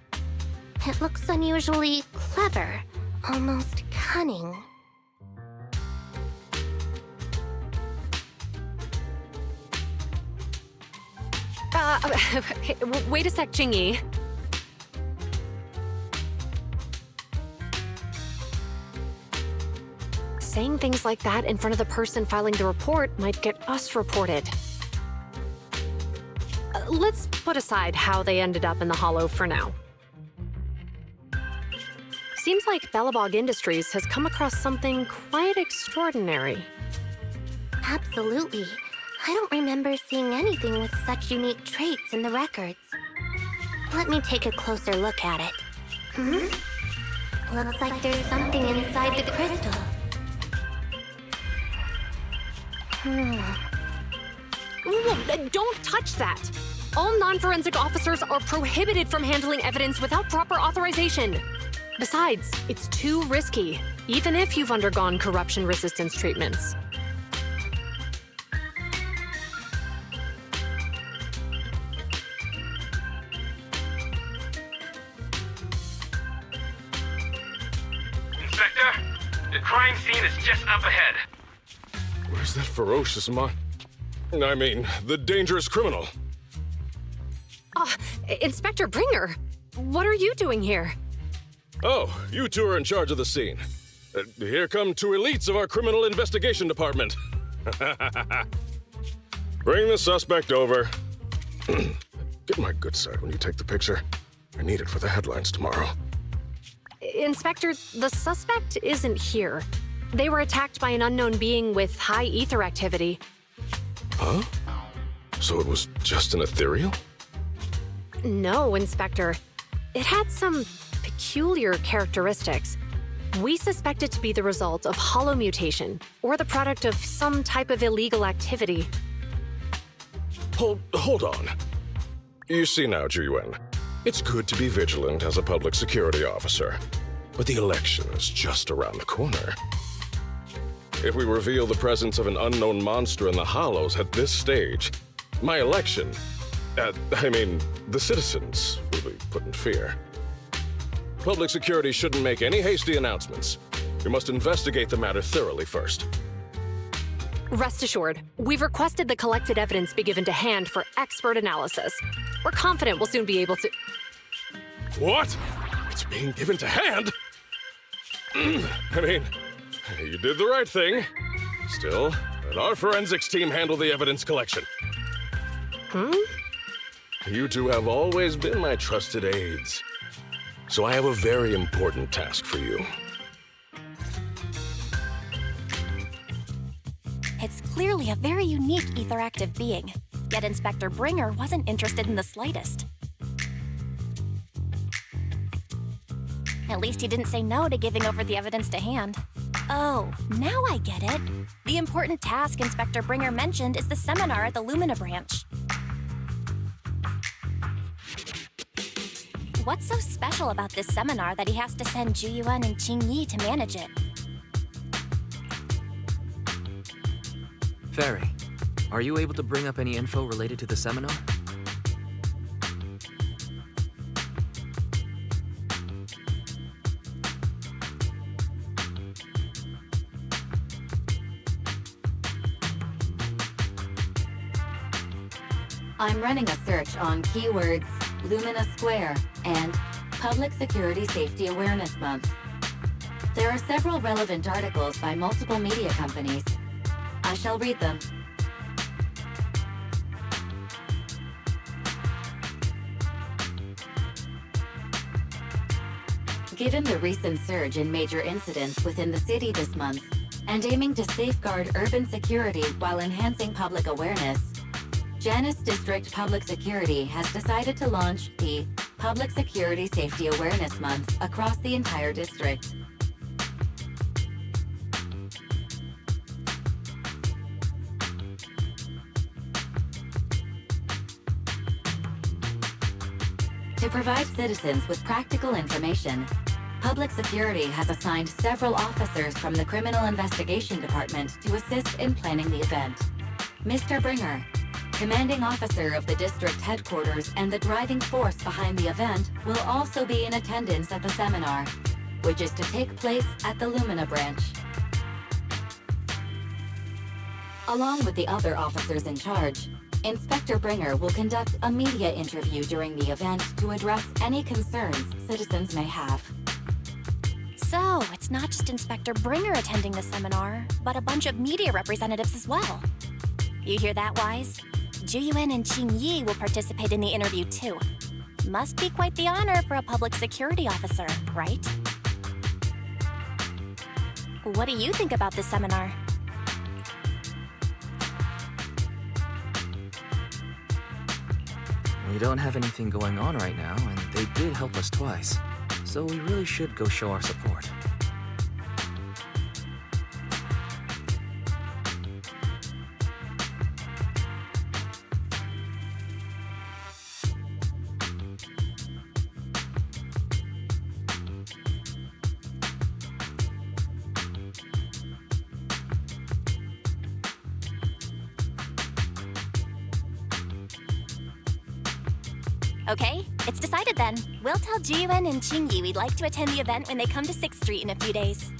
It looks unusually clever, almost cunning.
Wait a sec, Qingyi. Saying things like that in front of the person filing the report might get us reported. Let's put aside how they ended up in the Hollow for now. Seems like Bellabog Industries has come across something quite extraordinary.
Absolutely. I don't remember seeing anything with such unique traits in the records. Let me take a closer look at it. Looks like there's something inside the crystal.
Don't touch that! All non-forensic officers are prohibited from handling evidence without proper authorization. Besides, it's too risky, even if you've undergone corruption resistance treatments.
Inspector, the crime scene is just up ahead.
Where's that ferocious the dangerous criminal?
Inspector Bringer, what are you doing here?
Oh, you two are in charge of the scene. Here come two elites of our criminal investigation department. Bring the suspect over. Get my good side when you take the picture. I need it for the headlines tomorrow.
Inspector, the suspect isn't here. They were attacked by an unknown being with high ether activity.
Huh? So it was just an ethereal?
No, Inspector. It had some peculiar characteristics. We suspect it to be the result of hollow mutation, or the product of some type of illegal activity.
Hold on. You see now, Jiyuan, it's good to be vigilant as a public security officer, but the election is just around the corner. If we reveal the presence of an unknown monster in the Hollows at this stage, my election, the citizens will be put in fear. Public security shouldn't make any hasty announcements. We must investigate the matter thoroughly first.
Rest assured, we've requested the collected evidence be given to hand for expert analysis. We're confident we'll soon be able to...
What? It's being given to hand? You did the right thing. Still, let our forensics team handle the evidence collection. You two have always been my trusted aides. So I have a very important task for you.
It's clearly a very unique etheractive being. Yet Inspector Bringer wasn't interested in the slightest. At least he didn't say no to giving over the evidence to hand. Oh, now I get it. The important task Inspector Bringer mentioned is the seminar at the Lumina branch. What's so special about this seminar that he has to send Juyuan and Qingyi to manage it?
Fairy, are you able to bring up any info related to the seminar?
I'm running a search on keywords Lumina Square and Public Security Safety Awareness Month. There are several relevant articles by multiple media companies. I shall read them. Given the recent surge in major incidents within the city this month, and aiming to safeguard urban security while enhancing public awareness, Janus District Public Security has decided to launch the Public Security Safety Awareness Month across the entire district. To provide citizens with practical information, Public Security has assigned several officers from the Criminal Investigation Department to assist in planning the event. Mr. Bringer, commanding officer of the district headquarters and the driving force behind the event, will also be in attendance at the seminar, which is to take place at the Lumina branch. Along with the other officers in charge, Inspector Bringer will conduct a media interview during the event to address any concerns citizens may have.
So, it's not just Inspector Bringer attending the seminar, but a bunch of media representatives as well. You hear that, Wise? Juyuan and Qingyi will participate in the interview too. Must be quite the honor for a public security officer, right? What do you think about this seminar?
We don't have anything going on right now, and they did help us twice. So we really should go show our support.
Okay, it's decided then. We'll tell Jiyuan and Qingyi we'd like to attend the event when they come to 6th Street in a few days.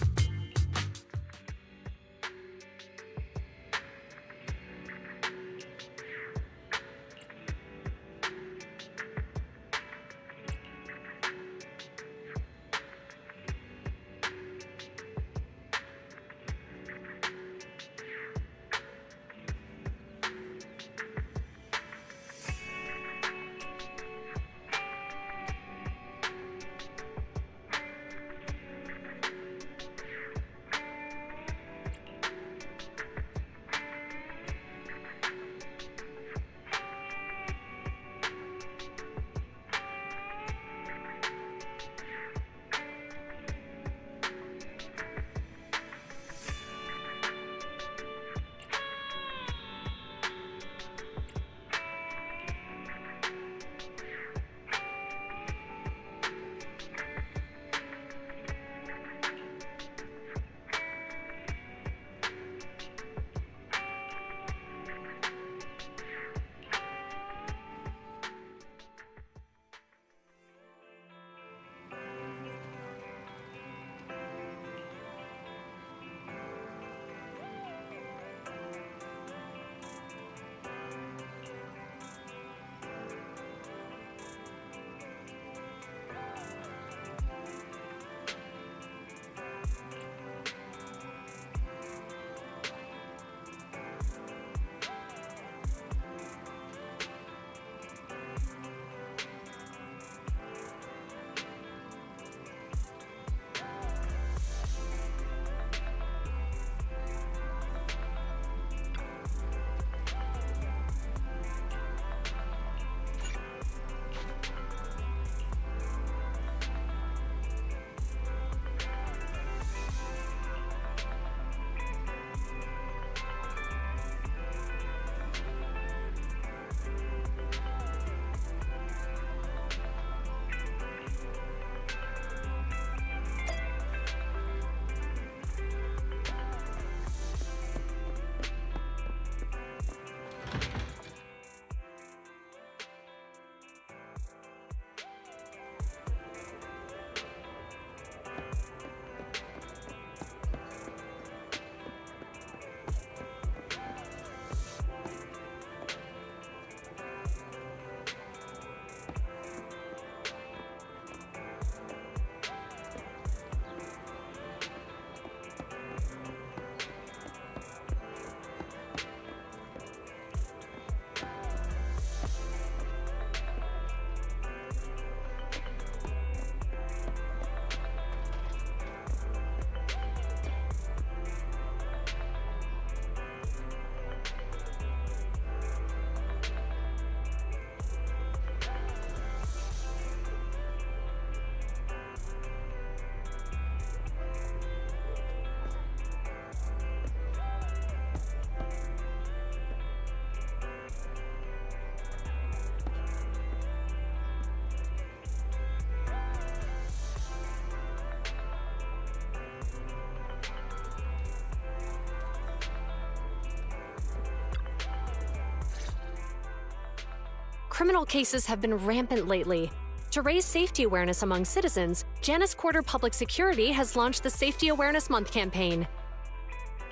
Criminal cases have been rampant lately. To raise safety awareness among citizens, Janus Quarter Public Security has launched the Safety Awareness Month campaign.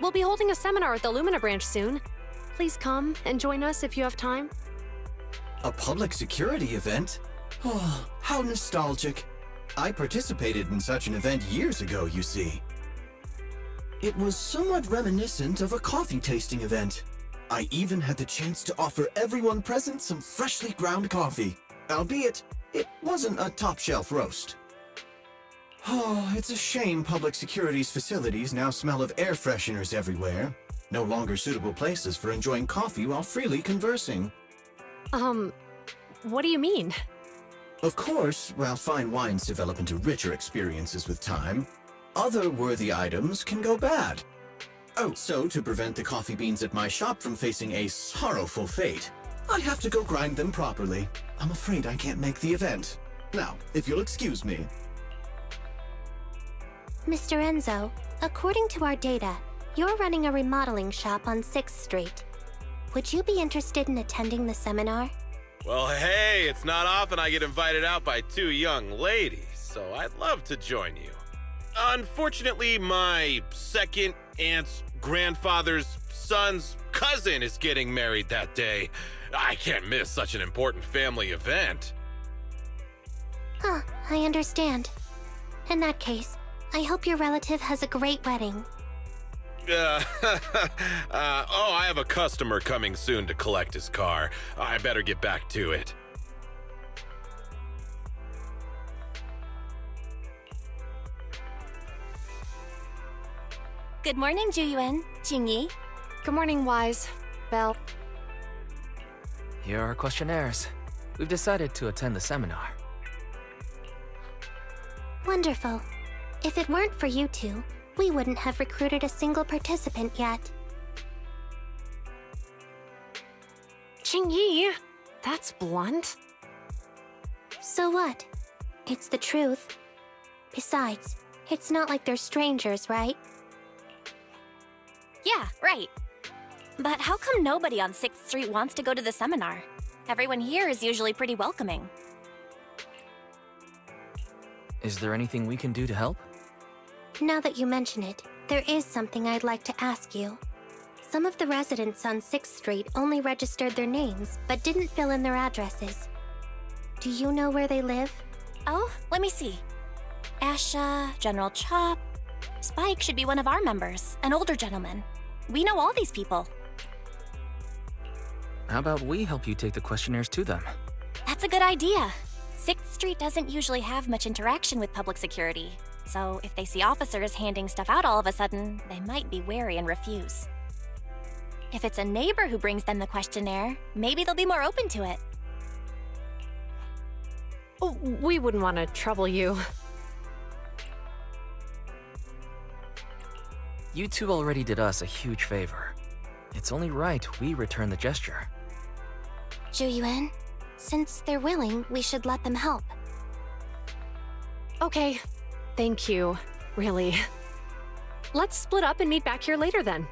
We'll be holding a seminar at the Lumina branch soon. Please come and join us if you have time.
A public security event? Oh, how nostalgic. I participated in such an event years ago, you see. It was somewhat reminiscent of a coffee tasting event. I even had the chance to offer everyone present some freshly ground coffee, albeit it wasn't a top-shelf roast. Oh, it's a shame public security's facilities now smell of air fresheners everywhere. No longer suitable places for enjoying coffee while freely conversing.
What do you mean?
Of course, while fine wines develop into richer experiences with time, other worthy items can go bad. Oh, so to prevent the coffee beans at my shop from facing a sorrowful fate, I have to go grind them properly. I'm afraid I can't make the event. Now, if you'll excuse me.
Mr. Enzo, according to our data, you're running a remodeling shop on 6th Street. Would you be interested in attending the seminar?
Well, hey, it's not often I get invited out by two young ladies, so I'd love to join you. Unfortunately, my second aunt's grandfather's son's cousin is getting married that day. I can't miss such an important family event.
Huh, I understand. In that case, I hope your relative has a great wedding.
I have a customer coming soon to collect his car. I better get back to it.
Good morning, Juyuan, Jingyi.
Good morning, Wise. Belle.
Here are our questionnaires. We've decided to attend the seminar.
Wonderful. If it weren't for you two, we wouldn't have recruited a single participant yet.
Jingyi, that's blunt.
So what? It's the truth. Besides, it's not like they're strangers, right?
Yeah, right. But how come nobody on 6th Street wants to go to the seminar? Everyone here is usually pretty welcoming.
Is there anything we can do to help?
Now that you mention it, there is something I'd like to ask you. Some of the residents on 6th Street only registered their names, but didn't fill in their addresses. Do you know where they live?
Oh, let me see. Asha, General Chop. Spike should be one of our members, an older gentleman. We know all these people.
How about we help you take the questionnaires to them?
That's a good idea. 6th Street doesn't usually have much interaction with public security, so if they see officers handing stuff out all of a sudden, they might be wary and refuse. If it's a neighbor who brings them the questionnaire, maybe they'll be more open to it.
Oh, we wouldn't want to trouble you.
You two already did us a huge favor. It's only right we return the gesture.
Juyuan, since they're willing, we should let them help.
Okay, thank you, really. Let's split up and meet back here later then.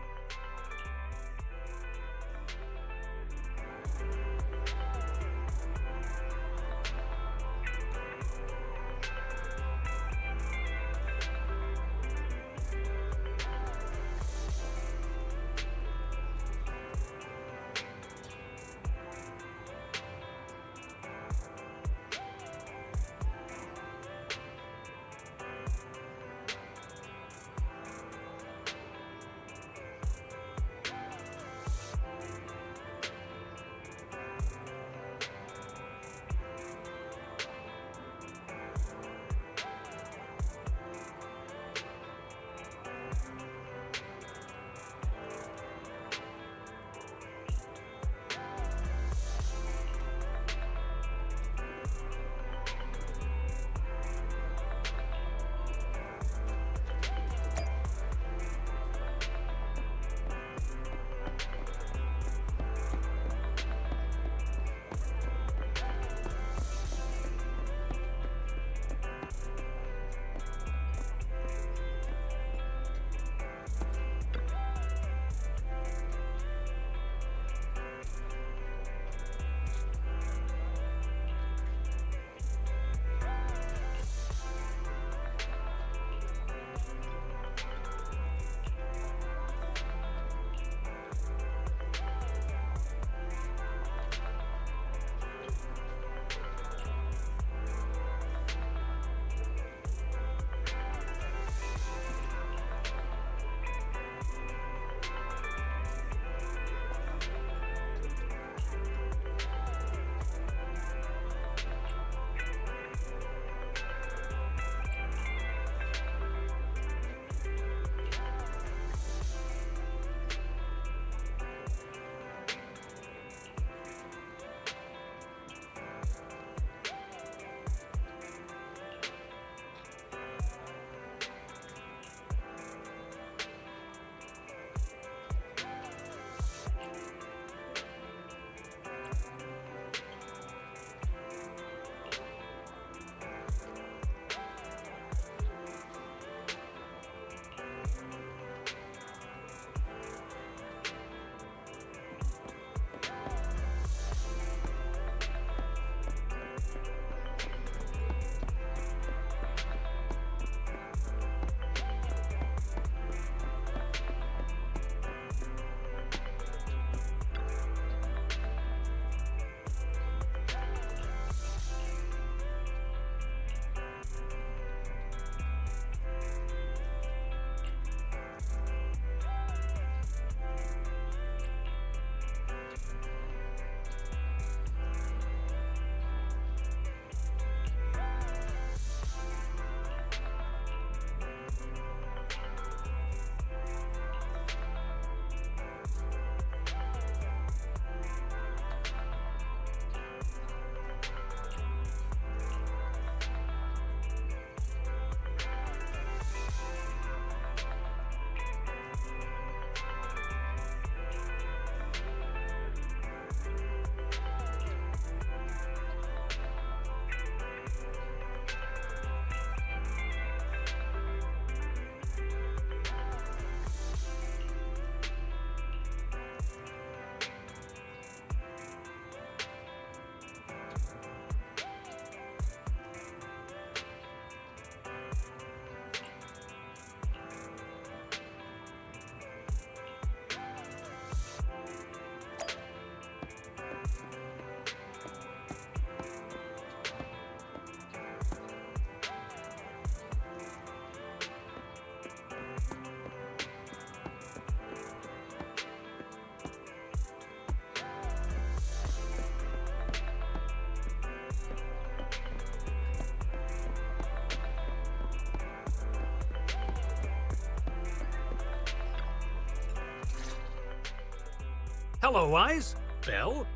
Hello, Eyes. Belle?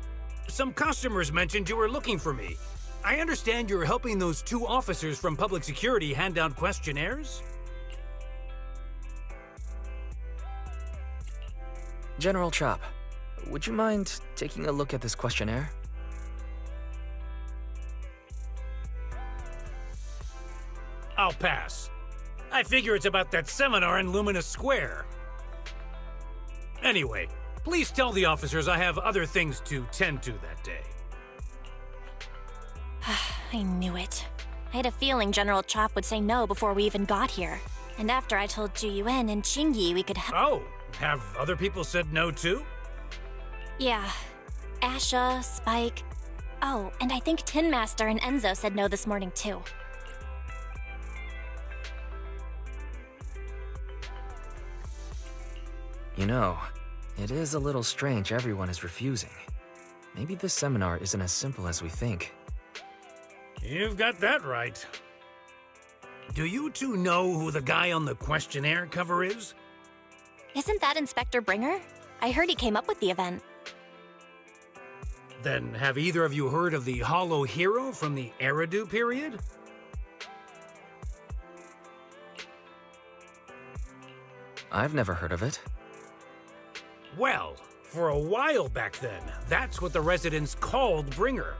Some customers mentioned you were looking for me. I understand you're helping those two officers from public security hand out questionnaires?
General Chop, would you mind taking a look at this questionnaire?
I'll pass. I figure it's about that seminar in Luminous Square. Anyway, please tell the officers I have other things to tend to that day.
I knew it. I had a feeling General Chop would say no before we even got here. And after I told Juyuan and Chingy we could
Oh, have other people said no too?
Yeah. Asha, Spike. Oh, and I think Tin Master and Enzo said no this morning too.
You know, it is a little strange everyone is refusing. Maybe this seminar isn't as simple as we think.
You've got that right. Do you two know who the guy on the questionnaire cover is?
Isn't that Inspector Bringer? I heard he came up with the event.
Then have either of you heard of the Hollow Hero from the Eridu period?
I've never heard of it.
Well, for a while back then, that's what the residents called Bringer.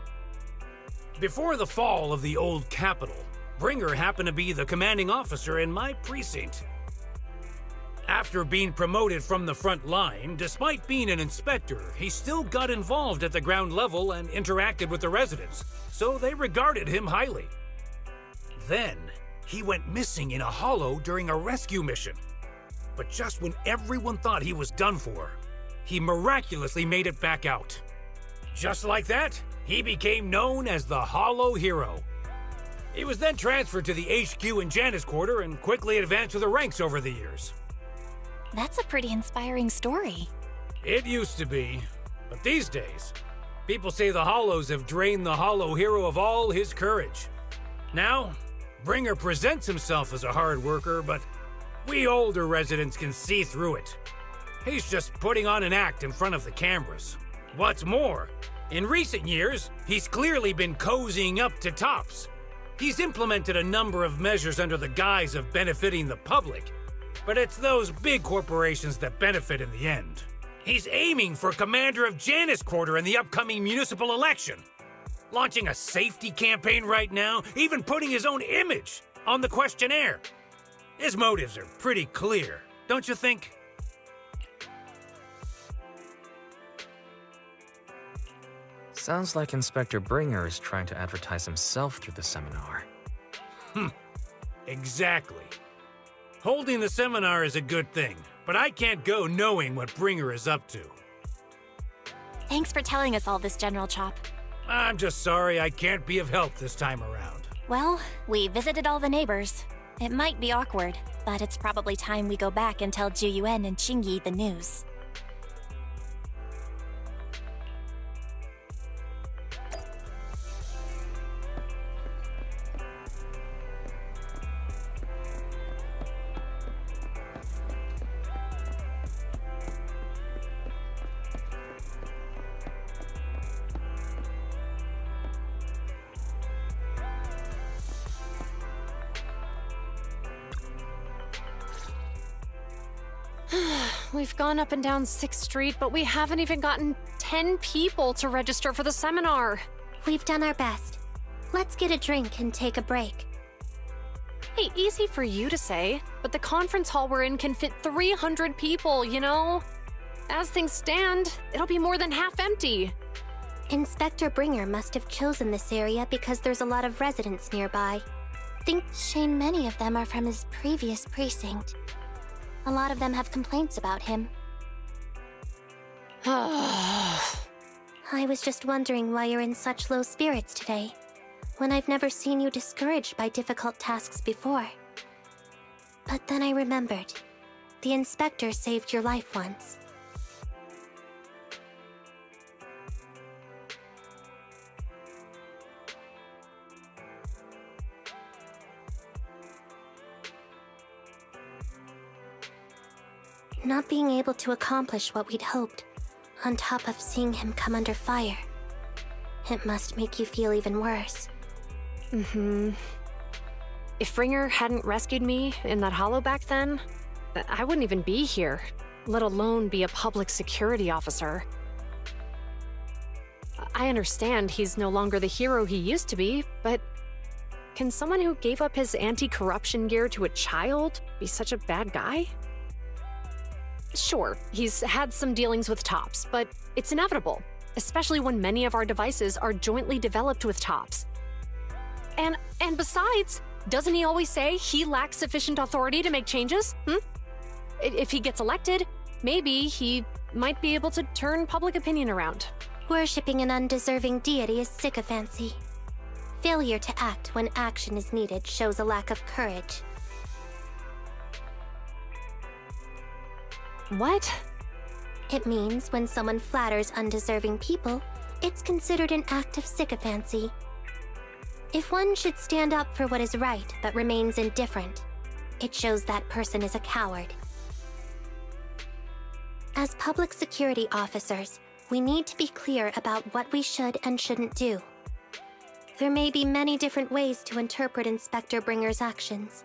Before the fall of the old capital, Bringer happened to be the commanding officer in my precinct. After being promoted from the front line, despite being an inspector, he still got involved at the ground level and interacted with the residents, so they regarded him highly. Then, he went missing in a hollow during a rescue mission. But just when everyone thought he was done for, he miraculously made it back out. Just like that, he became known as the Hollow Hero. He was then transferred to the HQ in Janus Quarter and quickly advanced to the ranks over the years.
That's a pretty inspiring story.
It used to be, but these days, people say the Hollows have drained the Hollow Hero of all his courage. Now, Bringer presents himself as a hard worker, but we older residents can see through it. He's just putting on an act in front of the cameras. What's more, in recent years, he's clearly been cozying up to Tops. He's implemented a number of measures under the guise of benefiting the public, but it's those big corporations that benefit in the end. He's aiming for commander of Janus Quarter in the upcoming municipal election, launching a safety campaign right now, even putting his own image on the questionnaire. His motives are pretty clear, don't you think?
Sounds like Inspector Bringer is trying to advertise himself through the seminar.
Exactly. Holding the seminar is a good thing, but I can't go knowing what Bringer is up to.
Thanks for telling us all this, General Chop.
I'm just sorry I can't be of help this time around.
Well, we visited all the neighbors. It might be awkward, but it's probably time we go back and tell Juyuan and Chingy the news.
We've gone up and down 6th Street, but we haven't even gotten 10 people to register for the seminar.
We've done our best. Let's get a drink and take a break.
Hey, easy for you to say, but the conference hall we're in can fit 300 people, you know? As things stand, it'll be more than half empty.
Inspector Bringer must have chosen this area because there's a lot of residents nearby. Think Shane many of them are from his previous precinct. A lot of them have complaints about him. I was just wondering why you're in such low spirits today, when I've never seen you discouraged by difficult tasks before. But then I remembered. The inspector saved your life once. Not being able to accomplish what we'd hoped, on top of seeing him come under fire. It must make you feel even worse.
Mm-hmm. If Bringer hadn't rescued me in that hollow back then, I wouldn't even be here, let alone be a public security officer. I understand he's no longer the hero he used to be, but can someone who gave up his anti-corruption gear to a child be such a bad guy? Sure, he's had some dealings with Tops, but it's inevitable, especially when many of our devices are jointly developed with Tops. And besides, doesn't he always say he lacks sufficient authority to make changes? If he gets elected, maybe he might be able to turn public opinion around.
Worshipping an undeserving deity is sycophancy. Failure to act when action is needed shows a lack of courage.
What?
It means when someone flatters undeserving people, it's considered an act of sycophancy. If one should stand up for what is right but remains indifferent, it shows that person is a coward. As public security officers, we need to be clear about what we should and shouldn't do. There may be many different ways to interpret Inspector Bringer's actions,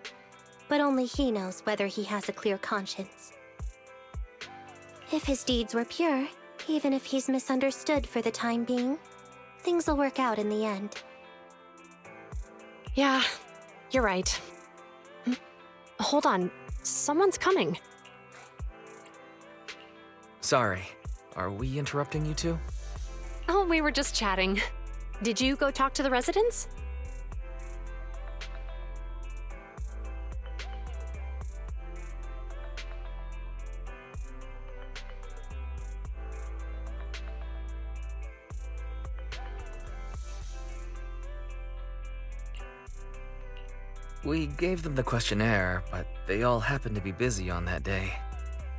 but only he knows whether he has a clear conscience. If his deeds were pure, even if he's misunderstood for the time being, things will work out in the end.
Yeah, you're right. Hold on, someone's coming.
Sorry, are we interrupting you two?
Oh, we were just chatting. Did you go talk to the residents?
We gave them the questionnaire, but they all happened to be busy on that day.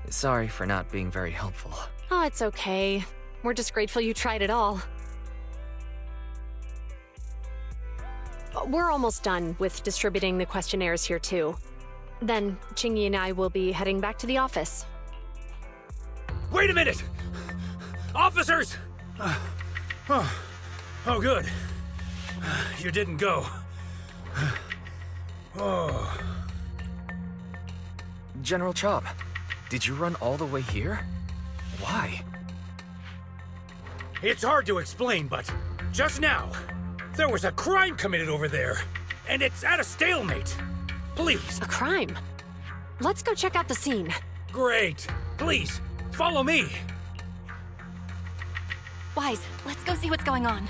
Sorry for not being very helpful.
Oh, it's okay. We're just grateful you tried it all. We're almost done with distributing the questionnaires here too. Then, Chingy and I will be heading back to the office.
Wait a minute! Officers! Oh, good. You didn't go. Oh.
General Chop, did you run all the way here? Why?
It's hard to explain, but just now, there was a crime committed over there, and it's at a stalemate. Please.
A crime? Let's go check out the scene.
Great. Please, follow me.
Wise, let's go see what's going on.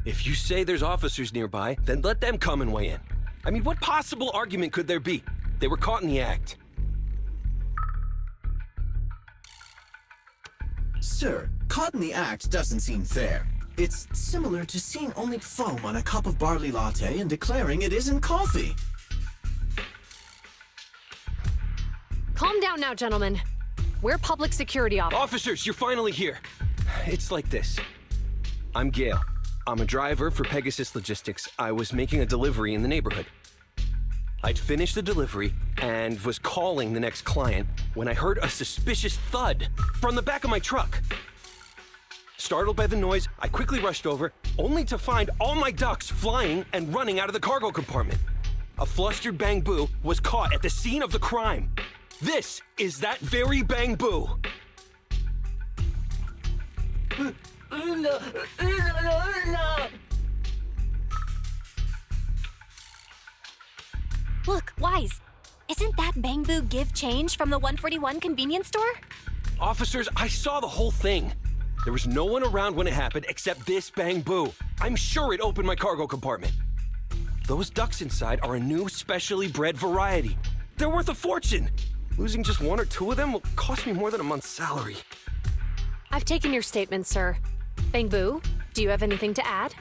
If you say there's officers nearby, then let them come and weigh in. I mean, what possible argument could there be? They were caught in the act.
Sir, caught in the act doesn't seem fair. It's similar to seeing only foam on a cup of barley latte and declaring it isn't coffee.
Calm down now, gentlemen. We're public security officers.
Officers, you're finally here. It's like this. I'm Gale. I'm a driver for Pegasus Logistics. I was making a delivery in the neighborhood. I'd finished the delivery and was calling the next client when I heard a suspicious thud from the back of my truck. Startled by the noise, I quickly rushed over, only to find all my ducks flying and running out of the cargo compartment. A flustered Bang Boo was caught at the scene of the crime. This is that very Bang Boo.
Look, Wise. Isn't that Bang Boo give change from the 141 convenience store?
Officers, I saw the whole thing. There was no one around when it happened except this Bang Boo. I'm sure it opened my cargo compartment. Those ducks inside are a new specially bred variety. They're worth a fortune. Losing just one or two of them will cost me more than a month's salary.
I've taken your statement, sir. Bang Boo, do you have anything to add?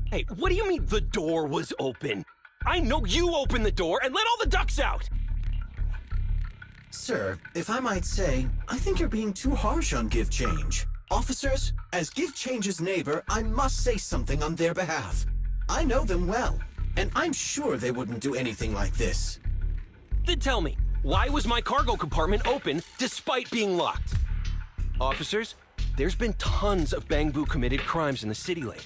Hey, what do you mean the door was open? I know you opened the door and let all the ducks out!
Sir, if I might say, I think you're being too harsh on Give Change. Officers, as Give Change's neighbor, I must say something on their behalf. I know them well, and I'm sure they wouldn't do anything like this.
Then tell me, why was my cargo compartment open despite being locked? Officers, there's been tons of Bang Boo committed crimes in the city lately.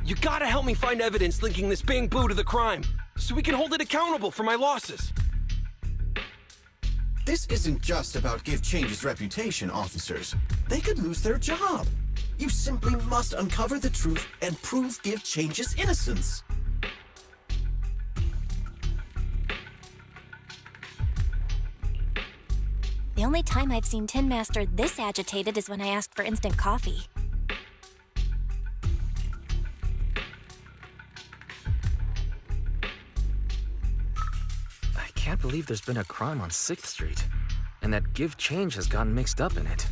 You gotta help me find evidence linking this Bang Boo to the crime, so we can hold it accountable for my losses.
This isn't just about Give Change's reputation, officers. They could lose their job. You simply must uncover the truth and prove Give Change's innocence.
The only time I've seen Tin Master this agitated is when I asked for instant coffee.
I can't believe there's been a crime on 6th Street, and that Give Change has gotten mixed up in it.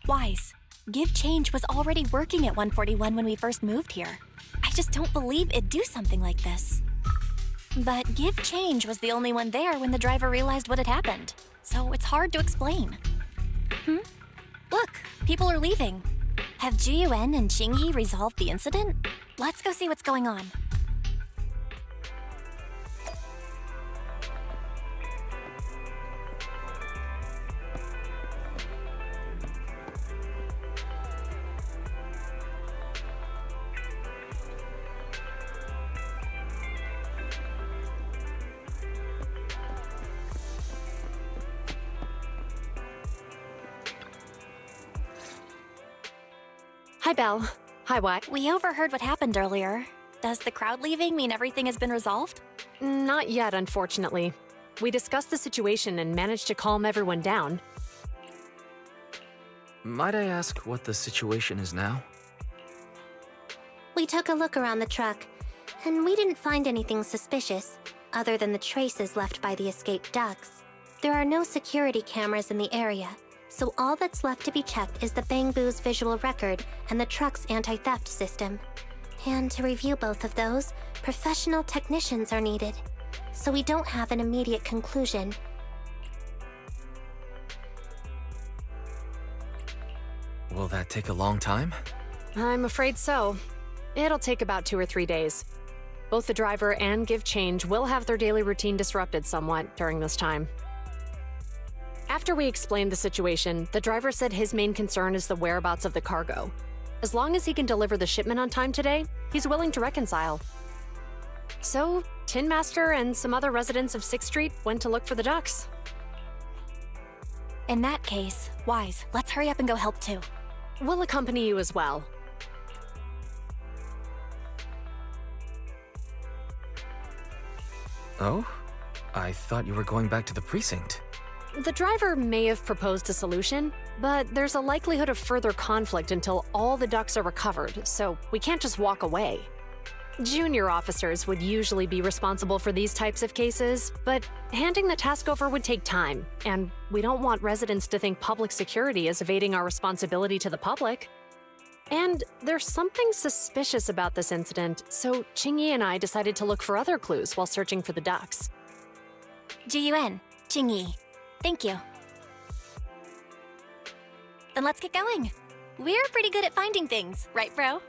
Wise, Give Change was already working at 141 when we first moved here. I just don't believe it'd do something like this. But Give Change was the only one there when the driver realized what had happened, so it's hard to explain. Look, people are leaving. Have Jiyuan and Qingyi resolved the incident? Let's go see what's going on.
Hi, Belle. Hi, what?
We overheard what happened earlier. Does the crowd leaving mean everything has been resolved?
Not yet, unfortunately. We discussed the situation and managed to calm everyone down.
Might I ask what the situation is now?
We took a look around the truck, and we didn't find anything suspicious, other than the traces left by the escaped ducks. There are no security cameras in the area, so all that's left to be checked is the Bang Boo's visual record and the truck's anti-theft system. And to review both of those, professional technicians are needed, so we don't have an immediate conclusion.
Will that take a long time?
I'm afraid so. It'll take about 2 or 3 days. Both the driver and Give Change will have their daily routine disrupted somewhat during this time. After we explained the situation, the driver said his main concern is the whereabouts of the cargo. As long as he can deliver the shipment on time today, he's willing to reconcile. So, Tin Master and some other residents of 6th Street went to look for the ducks.
In that case, Wise, let's hurry up and go help too.
We'll accompany you as well.
Oh? I thought you were going back to the precinct.
The driver may have proposed a solution, but there's a likelihood of further conflict until all the ducks are recovered, so we can't just walk away. Junior officers would usually be responsible for these types of cases, but handing the task over would take time, and we don't want residents to think public security is evading our responsibility to the public. And there's something suspicious about this incident, so Qingyi and I decided to look for other clues while searching for the ducks.
Jiyuan, Qingyi, thank you. Then let's get going. We're pretty good at finding things, right, bro?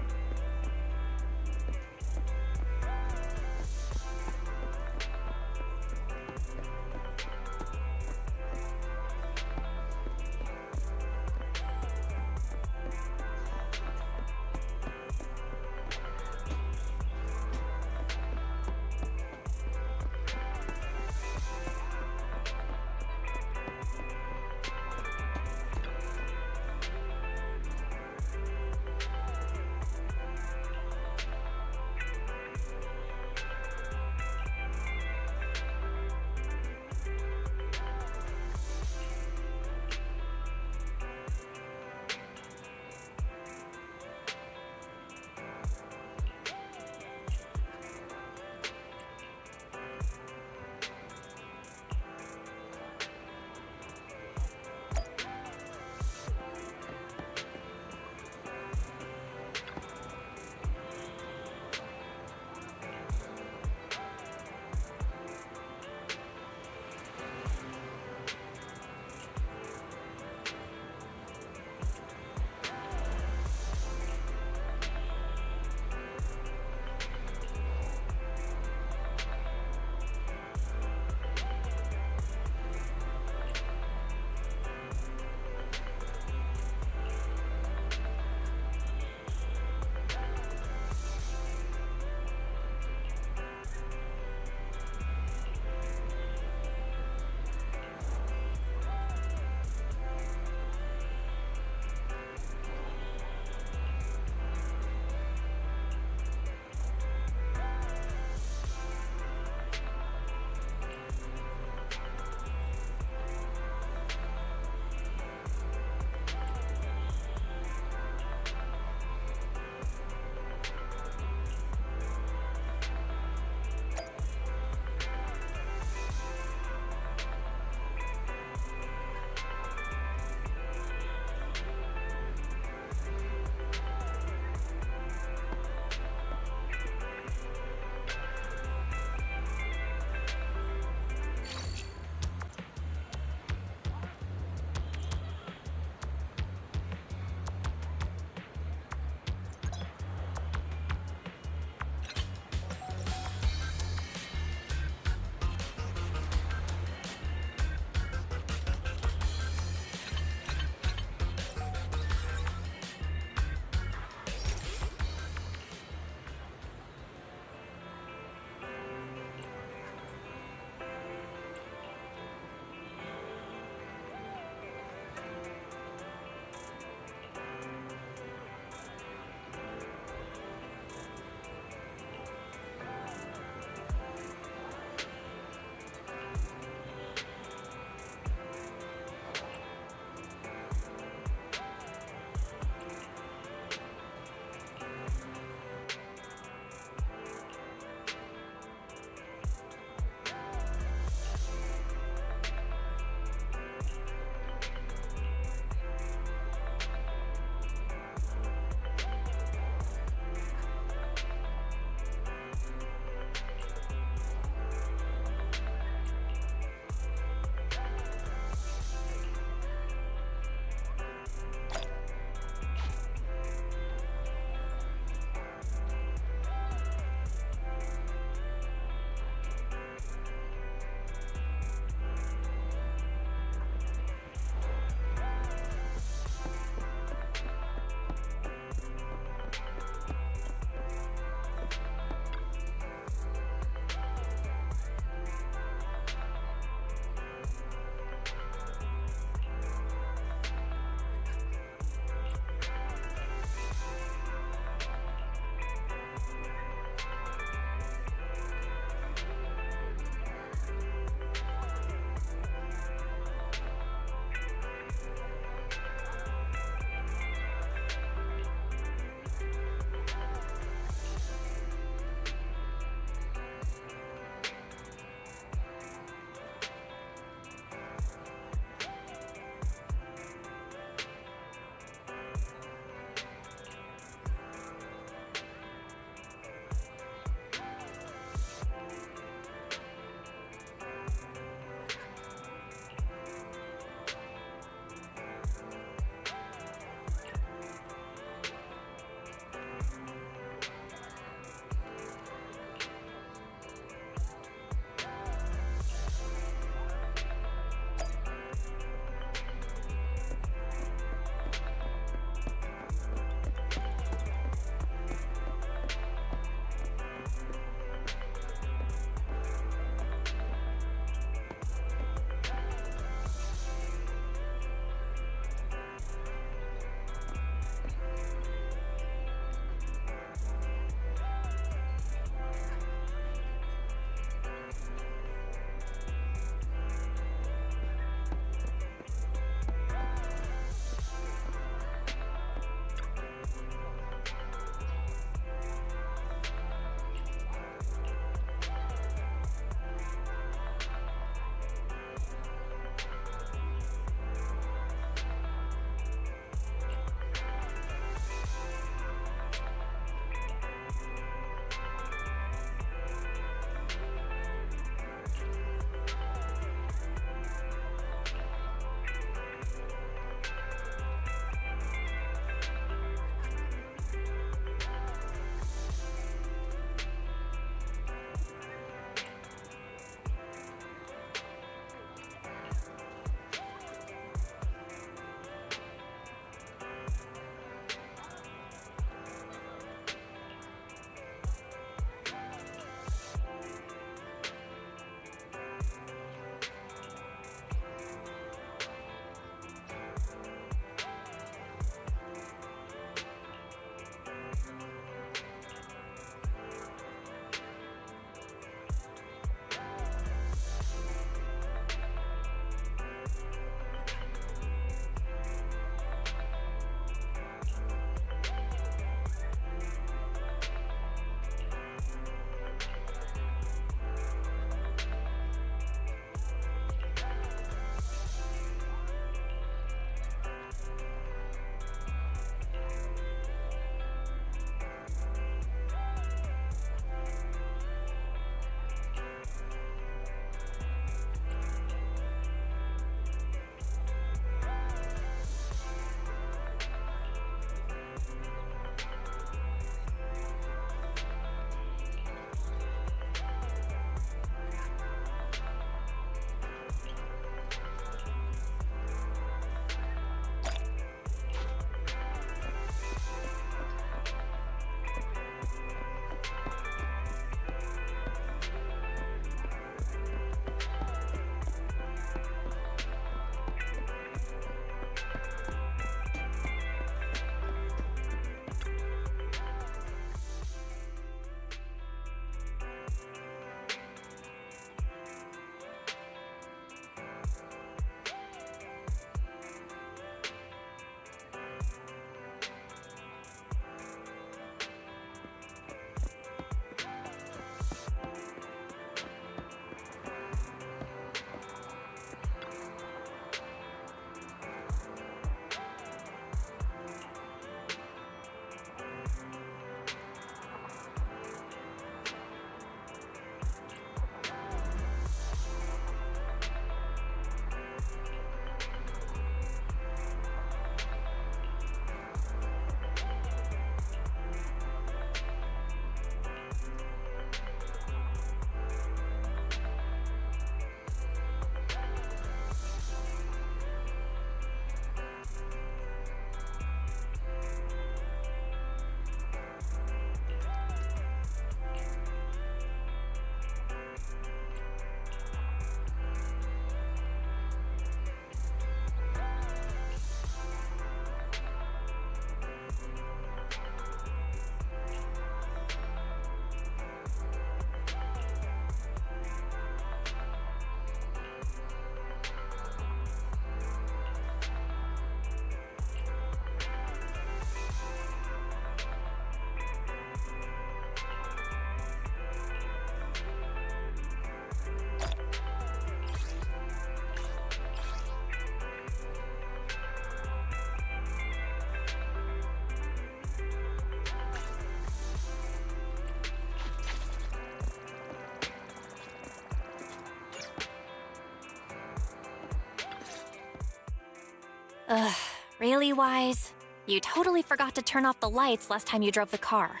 Ugh, really, Wise? You totally forgot to turn off the lights last time you drove the car.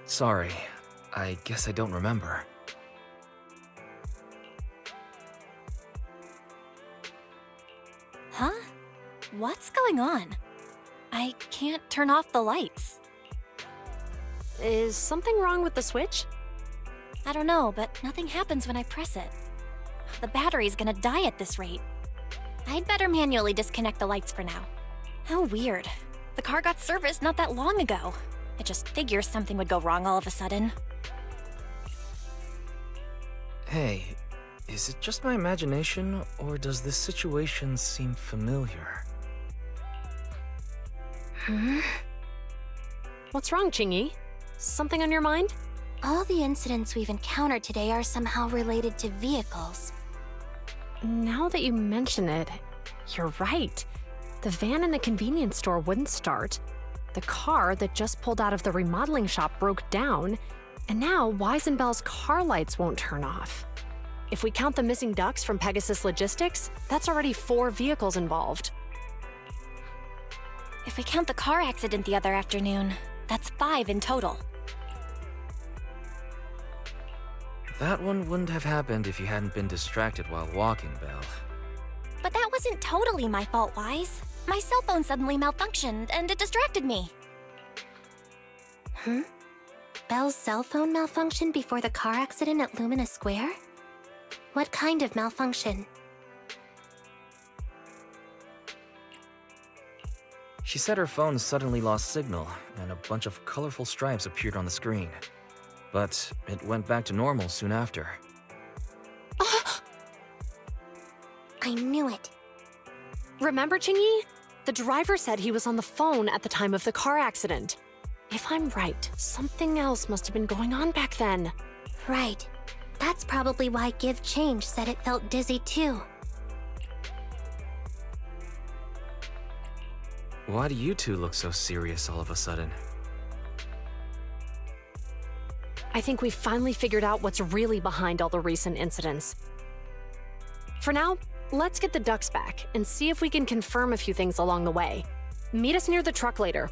Sorry, I guess I don't remember.
Huh? What's going on? I can't turn off the lights.
Is something wrong with the switch?
I don't know, but nothing happens when I press it. The battery's gonna die at this rate. I'd better manually disconnect the lights for now. How weird. The car got serviced not that long ago. I just figured something would go wrong all of a sudden.
Hey, is it just my imagination, or does this situation seem familiar?
What's wrong, Chingy? Something on your mind?
All the incidents we've encountered today are somehow related to vehicles.
Now that you mention it, you're right. The van in the convenience store wouldn't start. The car that just pulled out of the remodeling shop broke down, and now Wise and Bell's car lights won't turn off. If we count the missing ducks from Pegasus Logistics, that's already 4 vehicles involved.
If we count the car accident the other afternoon, that's 5 in total.
That one wouldn't have happened if you hadn't been distracted while walking, Belle.
But that wasn't totally my fault, Wise. My cell phone suddenly malfunctioned, and it distracted me.
Belle's cell phone malfunctioned before the car accident at Lumina Square? What kind of malfunction?
She said her phone suddenly lost signal, and a bunch of colorful stripes appeared on the screen. But it went back to normal soon after.
I knew it.
Remember, Chingy? The driver said he was on the phone at the time of the car accident. If I'm right, something else must have been going on back then.
Right. That's probably why Give Change said it felt dizzy too.
Why do you two look so serious all of a sudden?
I think we finally figured out what's really behind all the recent incidents. For now, let's get the ducks back and see if we can confirm a few things along the way. Meet us near the truck later.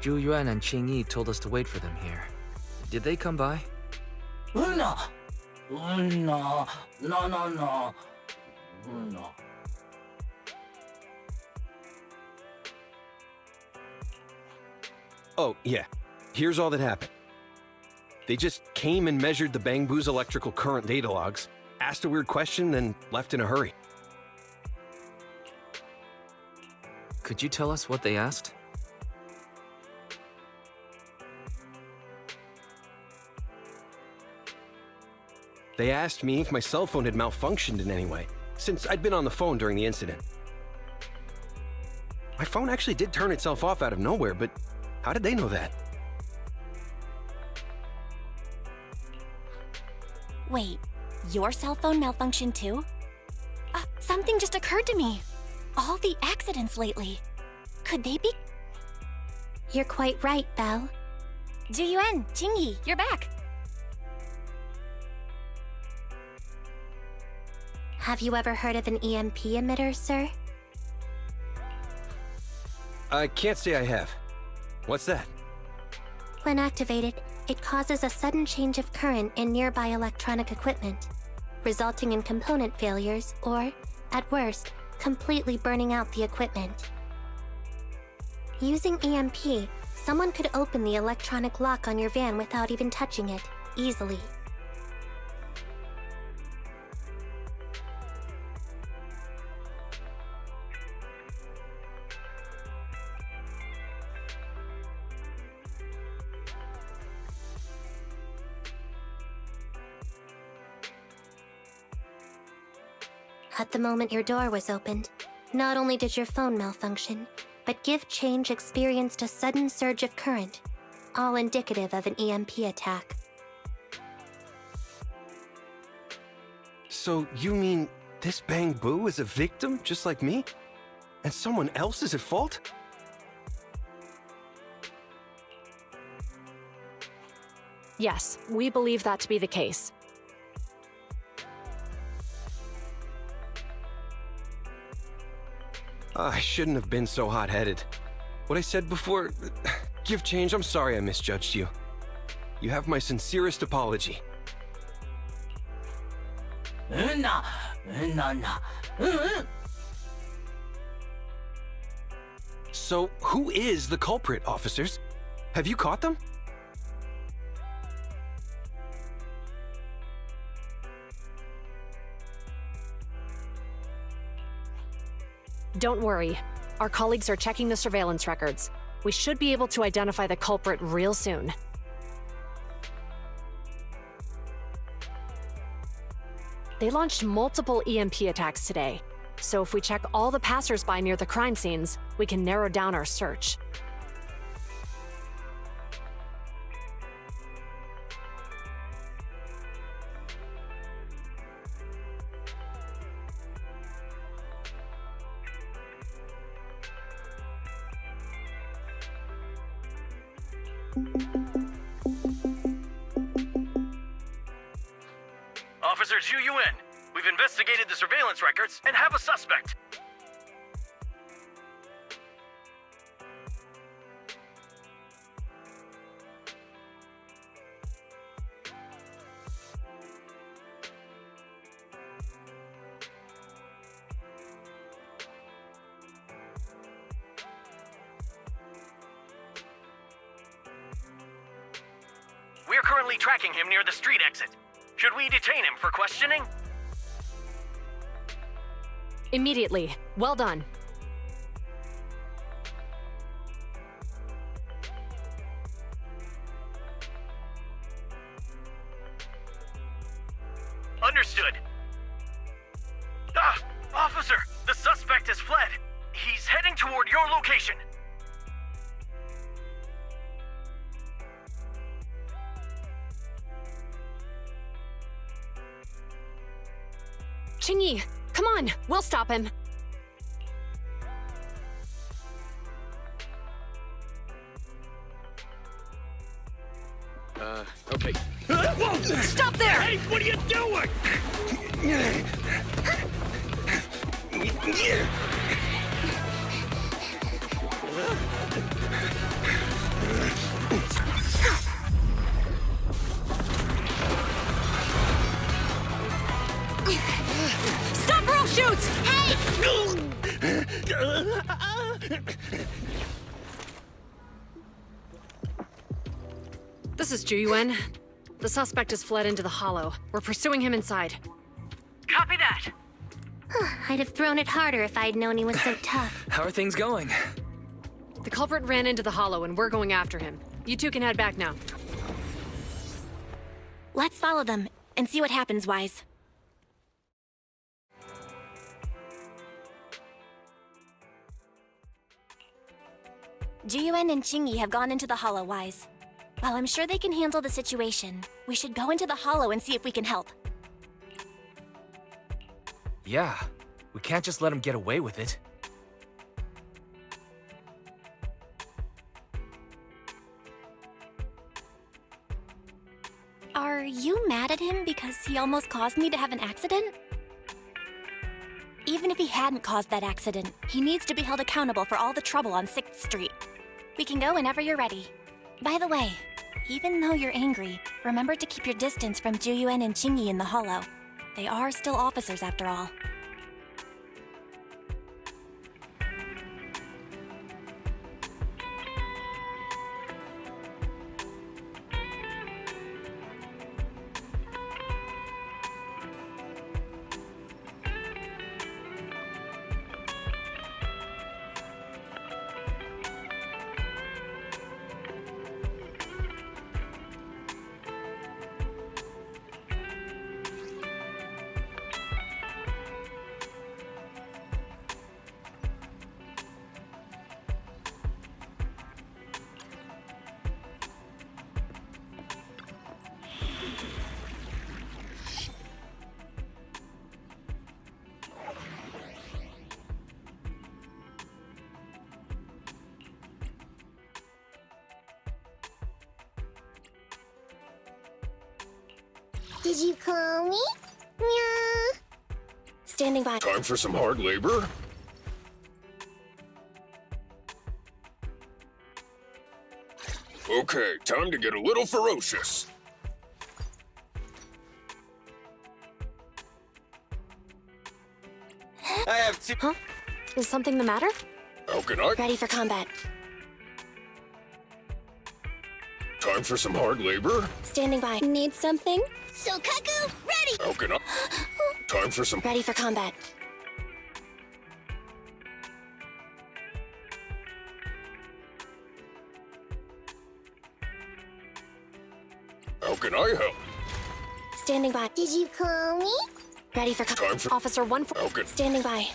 Zhu Yuan and Qing Yi told us to wait for them here. Did they come by?
Oh, yeah. Here's all that happened. They just came and measured the Bangbu's electrical current data logs, asked a weird question, then left in a hurry.
Could you tell us what they asked?
They asked me if my cell phone had malfunctioned in any way, since I'd been on the phone during the incident. My phone actually did turn itself off out of nowhere, but how did they know that?
Wait, your cell phone malfunctioned too? Something just occurred to me. All the accidents lately. Could they be?
You're quite right, Belle.
Zhu Yuan, Qingyi, you're back.
Have you ever heard of an EMP emitter, sir?
I can't say I have. What's that?
When activated, it causes a sudden change of current in nearby electronic equipment, resulting in component failures or, at worst, completely burning out the equipment. Using EMP, someone could open the electronic lock on your van without even touching it, easily. At the moment your door was opened, not only did your phone malfunction, but Gift Change experienced a sudden surge of current, all indicative of an EMP attack.
So you mean this Bang Boo is a victim just like me? And someone else is at fault?
Yes, we believe that to be the case.
I shouldn't have been so hot-headed. What I said before... Gift Change, I'm sorry I misjudged you. You have my sincerest apology. So, who is the culprit, officers? Have you caught them?
Don't worry. Our colleagues are checking the surveillance records. We should be able to identify the culprit real soon. They launched multiple EMP attacks today, so if we check all the passersby near the crime scenes, we can narrow down our search.
Officer Zhu Yuan, we've investigated the surveillance records and have a suspect. We're currently tracking him near the street exit. Should we detain him for questioning?
Immediately. Well done.
Understood. Officer, the suspect has fled. He's heading toward your location.
Qingyi, come on, we'll stop him.
Okay.
Whoa!
Stop there!
Hey, what are you doing?
Stop or I'll shoot! Hey! This is Zhu Yuan. The suspect has fled into the hollow. We're pursuing him inside.
Copy that.
I'd have thrown it harder if I'd known he was so tough.
How are things going?
The culprit ran into the hollow and we're going after him. You two can head back now.
Let's follow them and see what happens, Wise. Jiyuan and Qingyi have gone into the hollow, Wise. While I'm sure they can handle the situation, we should go into the hollow and see if we can help.
Yeah, we can't just let him get away with it.
Are you mad at him because he almost caused me to have an accident? Even if he hadn't caused that accident, he needs to be held accountable for all the trouble on 6th Street. We can go whenever you're ready. By the way, even though you're angry, remember to keep your distance from Juyuan and Qingyi in the hollow. They are still officers after all.
Did you call me? Meow.
Standing by.
Time for some hard labor? Okay, time to get a little ferocious.
I have two. Huh?
Is something the matter?
How can I?
Ready for combat.
Time for some hard labor?
Standing by.
Need something? Sokaku, ready!
How can I? Time for some.
Ready for combat.
How can I help?
Standing by.
Did you call me?
Ready for
Time for.
Officer 1 for.
How can.
Standing by.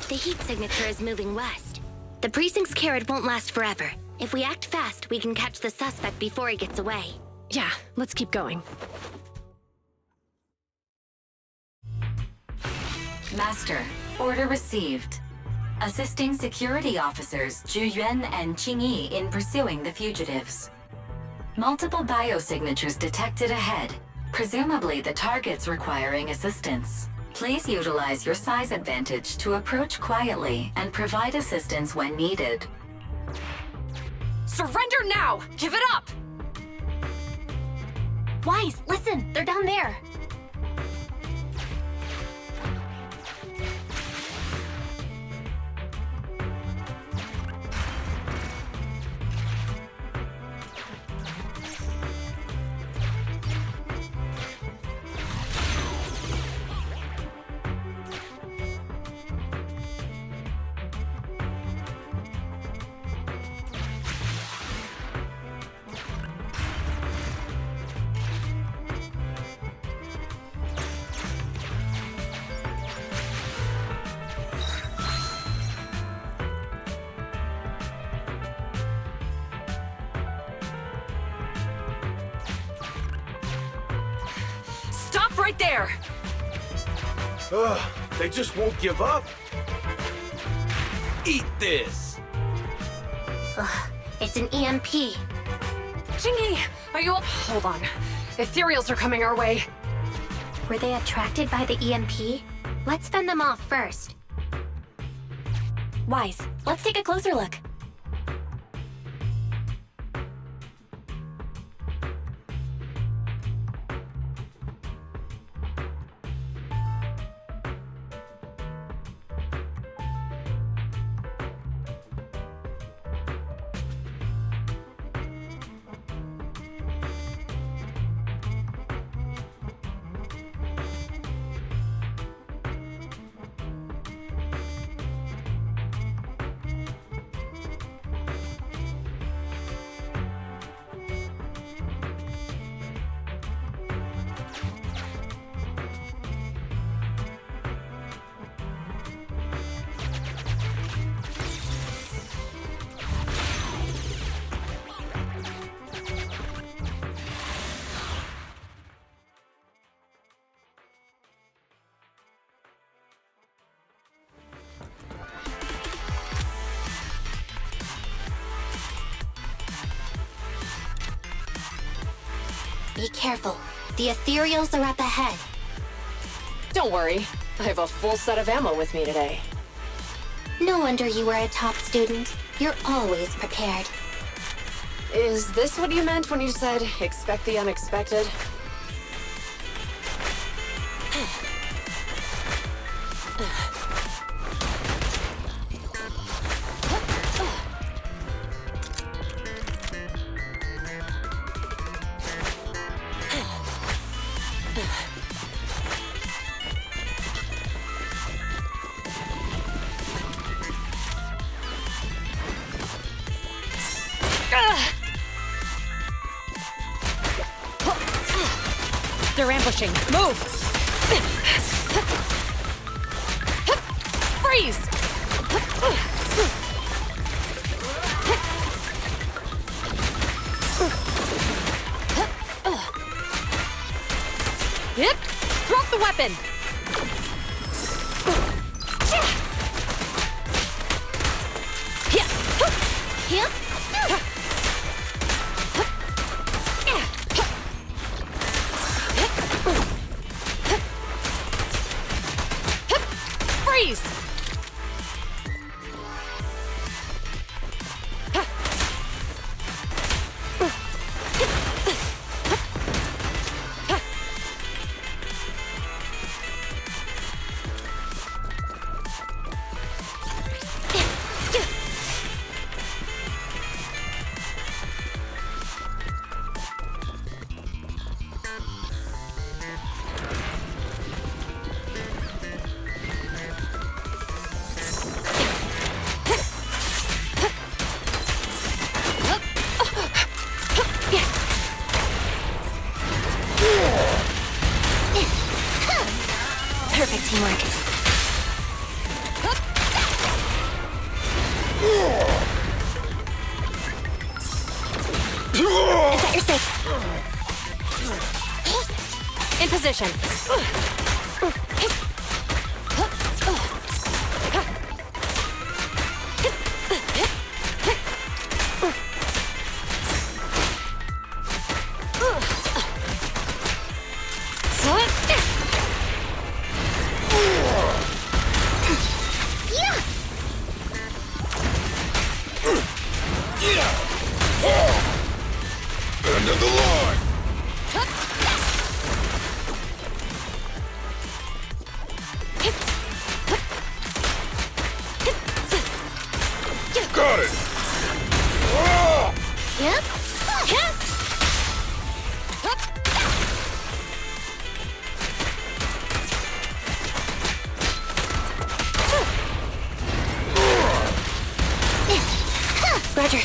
The heat signature is moving west. The precinct's carrot won't last forever. If we act fast, we can catch the suspect before he gets away.
Yeah, let's keep going.
Master, order received. Assisting security officers Zhu Yuan and Qing Yi in pursuing the fugitives. Multiple biosignatures detected ahead, presumably the targets requiring assistance. Please utilize your size advantage to approach quietly and provide assistance when needed.
Surrender now! Give it up!
Wise, listen! They're down there!
Stop right there!
Ugh, they just won't give up. Eat this!
Ugh, it's an EMP.
Jingy, are you up? Hold on. Ethereals are coming our way.
Were they attracted by the EMP? Let's fend them off first.
Wise, let's take a closer look.
Be careful. The ethereals are up ahead.
Don't worry. I have a full set of ammo with me today.
No wonder you were a top student. You're always prepared.
Is this what you meant when you said, expect the unexpected? They're ambushing. Move! Freeze! Yep. Drop the weapon! Freeze!
Perfect teamwork. Is that your six?
In position.
End of the line! Got it!
Yep.
Roger.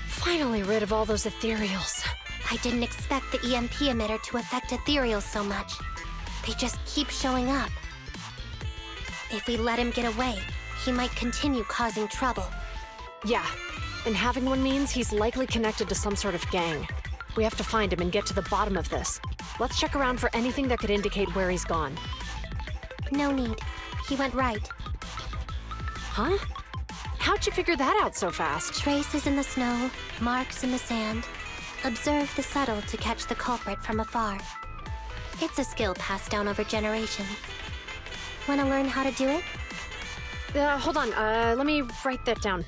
Finally rid of all those ethereals.
I didn't expect the EMP emitter to affect ethereals so much. They just keep showing up. If we let him get away, he might continue causing trouble.
Yeah, and having one means he's likely connected to some sort of gang. We have to find him and get to the bottom of this. Let's check around for anything that could indicate where he's gone.
No need. He went right.
Huh? How'd you figure that out so fast?
Traces in the snow, marks in the sand. Observe the subtle to catch the culprit from afar. It's a skill passed down over generations. Want to learn how to do it?
Hold on, let me write that down.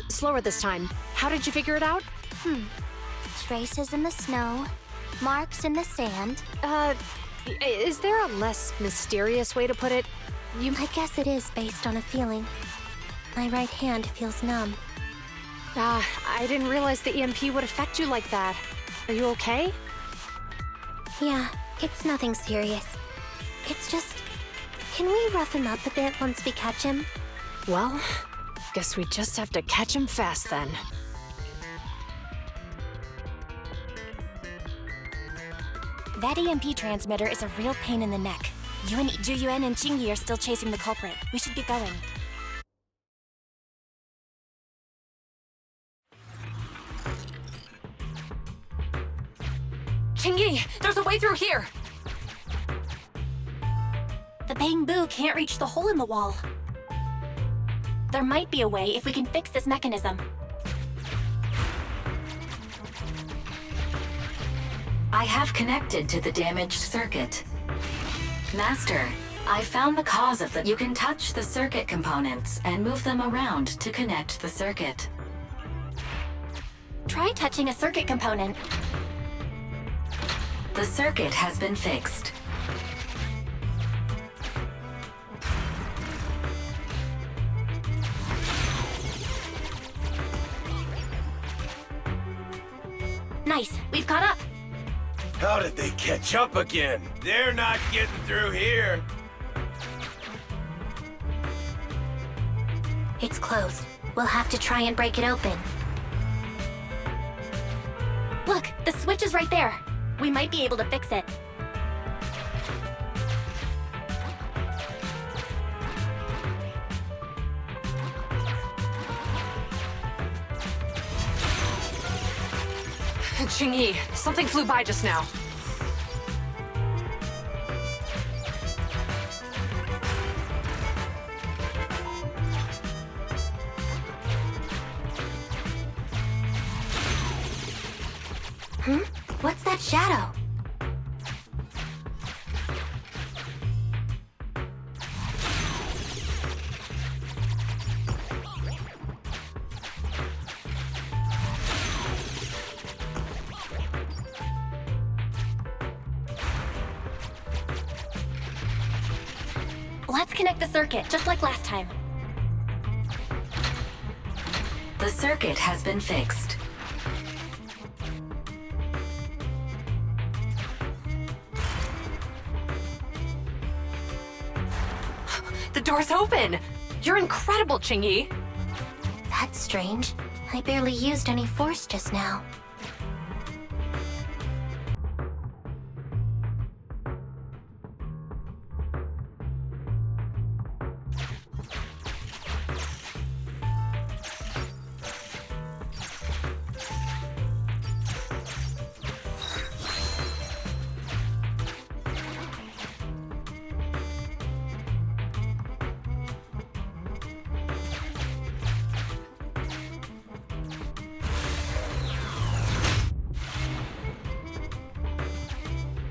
Slower this time. How did you figure it out?
Traces in the snow, marks in the sand.
Is there a less mysterious way to put it?
I guess it is based on a feeling. My right hand feels numb.
I didn't realize the EMP would affect you like that. Are you okay?
Yeah, it's nothing serious. It's just... Can we rough him up a bit once we catch him?
Well, guess we just have to catch him fast then.
That EMP transmitter is a real pain in the neck. Juyuan and Jingyi are still chasing the culprit. We should get going.
Jingyi, there's a way through here!
The bamboo can't reach the hole in the wall. There might be a way if we can fix this mechanism.
I have connected to the damaged circuit. Master, I found the cause of the... You can touch the circuit components and move them around to connect the circuit.
Try touching a circuit component.
The circuit has been fixed.
Nice, we've caught up.
How did they catch up again? They're not getting through here.
It's closed. We'll have to try and break it open.
The switch is right there. We might be able to fix it.
Qingyi, something flew by just now.
What's that shadow?
Let's connect the circuit, just like last time.
The circuit has been fixed.
The door's open! You're incredible, Qingyi!
That's strange. I barely used any force just now.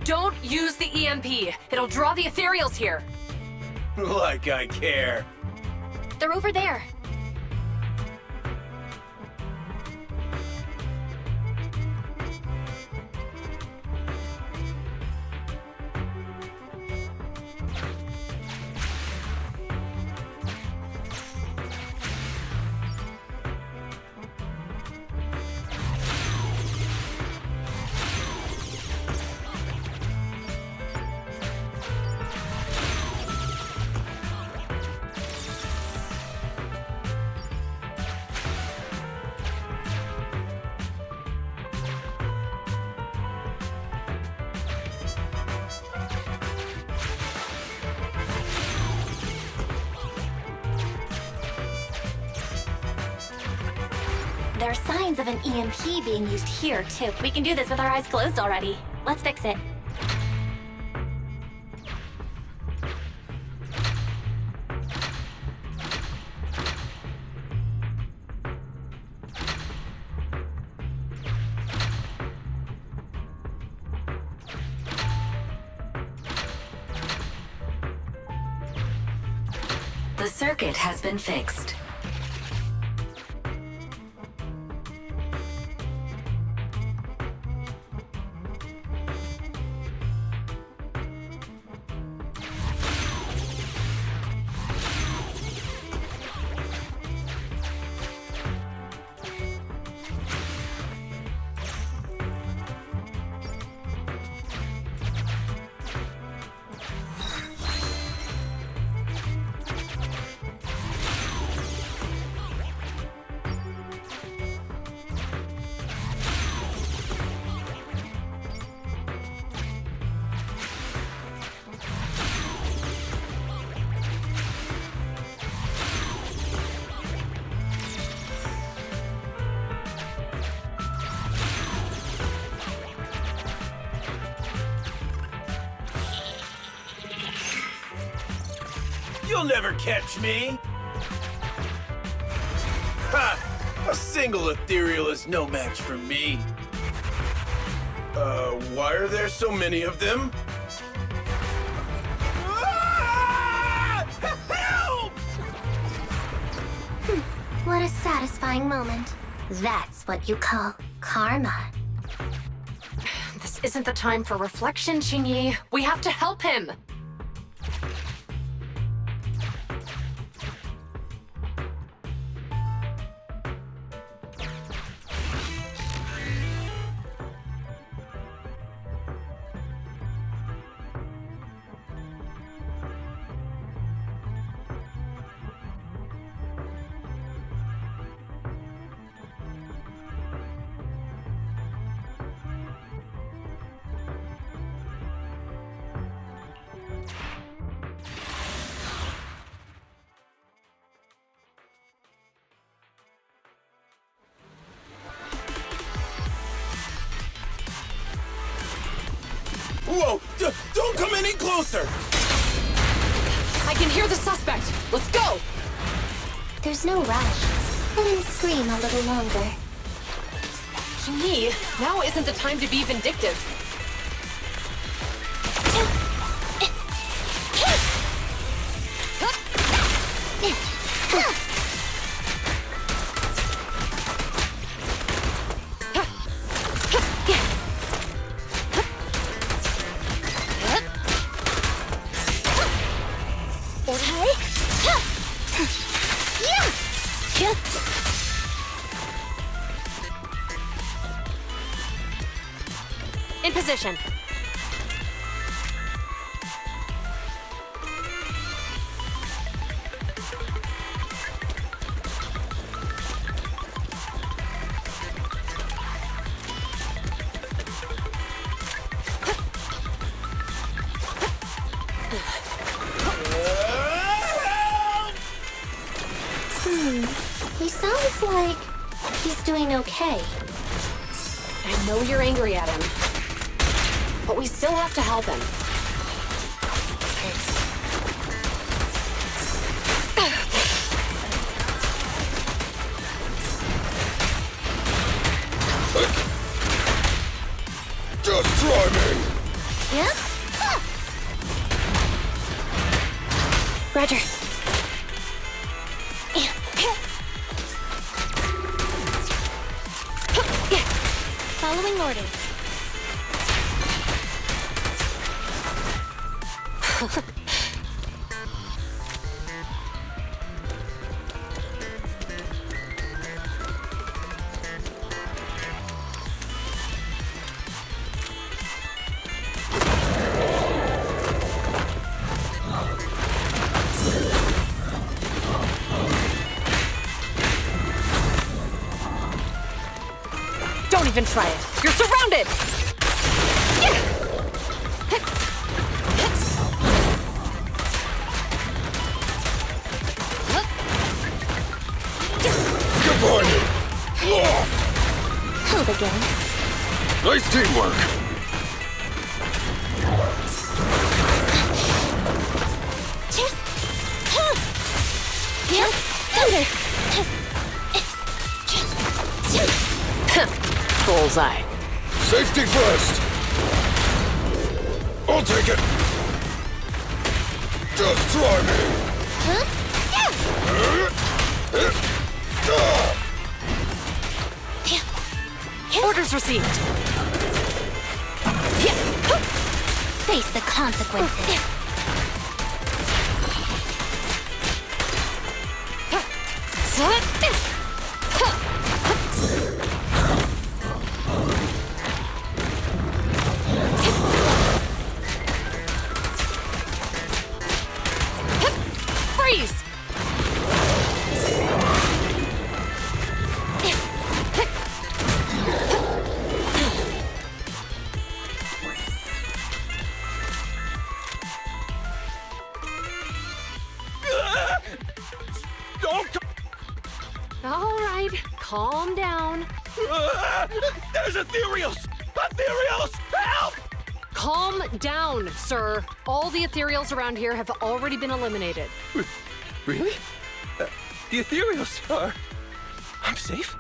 Don't use the EMP. It'll draw the ethereals here.
Like I care.
They're over there. There are signs of an EMP being used here, too. We can do this with our eyes closed already. Let's fix it.
The circuit has been fixed.
You'll never catch me! Ha! A single ethereal is no match for me. Why are there so many of them? Ah! Help!
What a satisfying moment. That's what you call karma.
This isn't the time for reflection, Qingyi. We have to help him!
Whoa! Don't come any closer!
I can hear the suspect. Let's go!
There's no rush. Let him scream a little longer.
Ching-Yi, now isn't the time to be vindictive. In position.
He sounds like he's doing okay.
I know you're angry at him, but we still have to help him.
Just try me!
Yeah?
Roger.
Following orders.
Don't even try it. You're surrounded!
Goodbye, you!
Help again.
Nice teamwork!
Yep. Thunder.
Bullseye.
Safety first! I'll take it! Just try me!
Huh?
Orders received.
Face the consequences.
Freeze! All right, calm down.
There's ethereals! Ethereals! Help!
Calm down, sir. All the ethereals around here have already been eliminated.
Really? The ethereals are... I'm safe?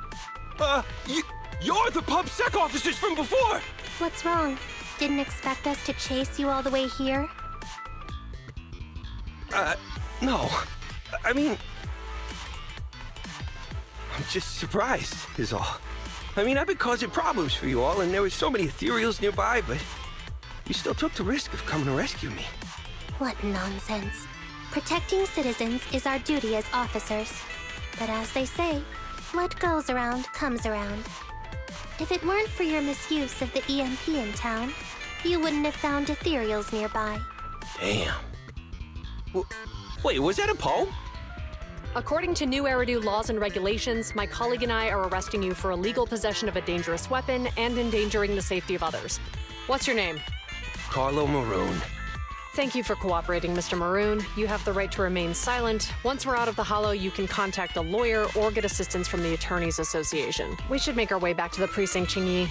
You're the PubSec officers from before!
What's wrong? Didn't expect us to chase you all the way here?
No. I mean... I'm just surprised, is all. I mean, I've been causing problems for you all, and there were so many ethereals nearby, but... you still took the risk of coming to rescue me.
What nonsense. Protecting citizens is our duty as officers. But as they say, what goes around comes around. If it weren't for your misuse of the EMP in town, you wouldn't have found ethereals nearby.
Damn. Wait, was that a poem?
According to new Eridu laws and regulations, my colleague and I are arresting you for illegal possession of a dangerous weapon and endangering the safety of others. What's your name?
Carlo Maroon.
Thank you for cooperating, Mr. Maroon. You have the right to remain silent. Once we're out of the hollow, you can contact a lawyer or get assistance from the Attorneys Association. We should make our way back to the precinct, Ching-Yi.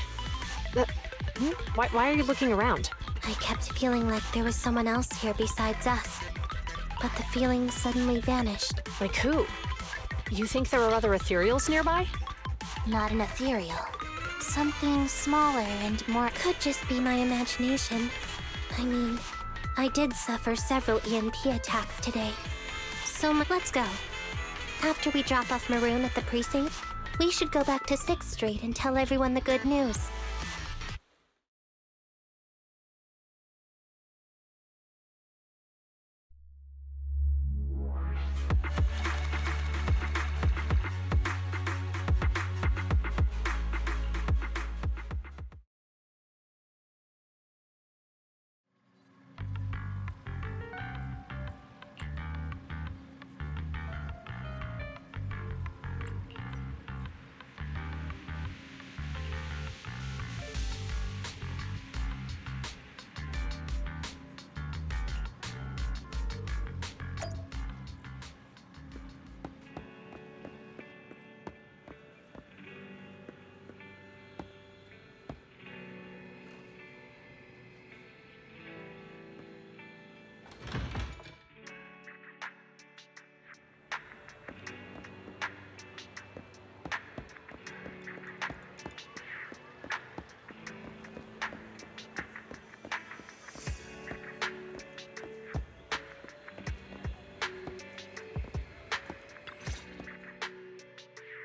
Why are you looking around?
I kept feeling like there was someone else here besides us. But the feeling suddenly vanished.
Like who? You think there are other ethereals nearby?
Not an ethereal. Something smaller and more. Could just be my imagination. I mean, I did suffer several EMP attacks today. So let's go. After we drop off Maroon at the precinct, we should go back to 6th Street and tell everyone the good news.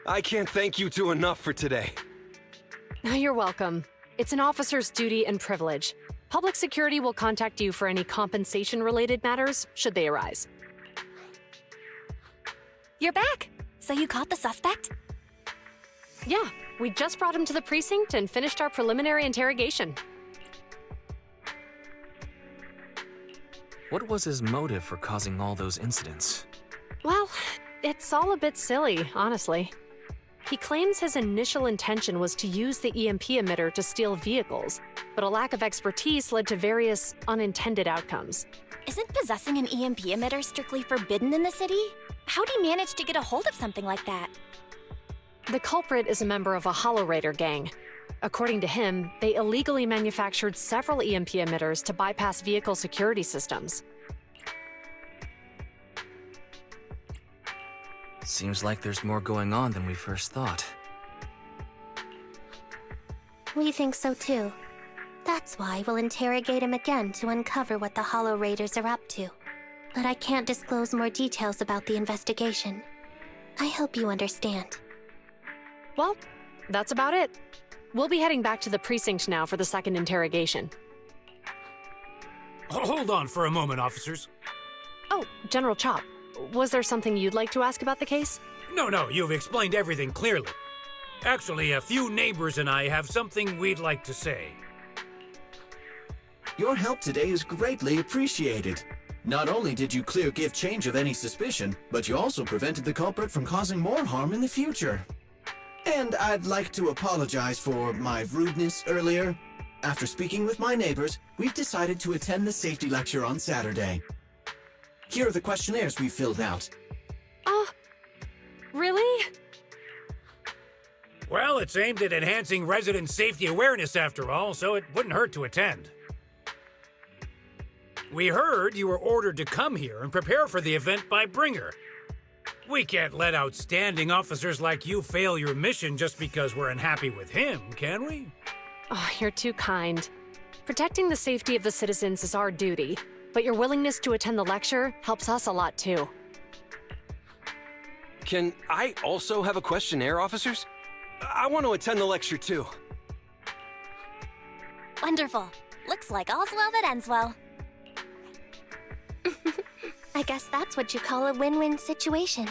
I can't thank you two enough for today.
You're welcome. It's an officer's duty and privilege. Public security will contact you for any compensation-related matters, should they arise.
You're back! So you caught the suspect?
Yeah, we just brought him to the precinct and finished our preliminary interrogation.
What was his motive for causing all those incidents?
Well, it's all a bit silly, honestly. He claims his initial intention was to use the EMP emitter to steal vehicles, but a lack of expertise led to various unintended outcomes.
Isn't possessing an EMP emitter strictly forbidden in the city? How'd he manage to get a hold of something like that?
The culprit is a member of a Hollow Raider gang. According to him, they illegally manufactured several EMP emitters to bypass vehicle security systems.
Seems like there's more going on than we first thought.
We think so too. That's why we'll interrogate him again to uncover what the Hollow Raiders are up to. But I can't disclose more details about the investigation. I hope you understand.
Well, that's about it. We'll be heading back to the precinct now for the second interrogation.
Hold on for a moment, officers.
Oh, General Chop, was there something you'd like to ask about the case?
No, you've explained everything clearly. Actually, a few neighbors and I have something we'd like to say.
Your help today is greatly appreciated. Not only did you clear Give Change of any suspicion, but you also prevented the culprit from causing more harm in the future. And I'd like to apologize for my rudeness earlier. After speaking with my neighbors, we've decided to attend the safety lecture on Saturday. Here are the questionnaires we filled out.
Really?
Well, it's aimed at enhancing resident safety awareness after all, so it wouldn't hurt to attend. We heard you were ordered to come here and prepare for the event by Bringer. We can't let outstanding officers like you fail your mission just because we're unhappy with him, can we?
Oh, you're too kind. Protecting the safety of the citizens is our duty, but your willingness to attend the lecture helps us a lot too.
Can I also have a questionnaire, officers? I want to attend the lecture too.
Wonderful. Looks like all's well that ends well.
I guess that's what you call a win-win situation.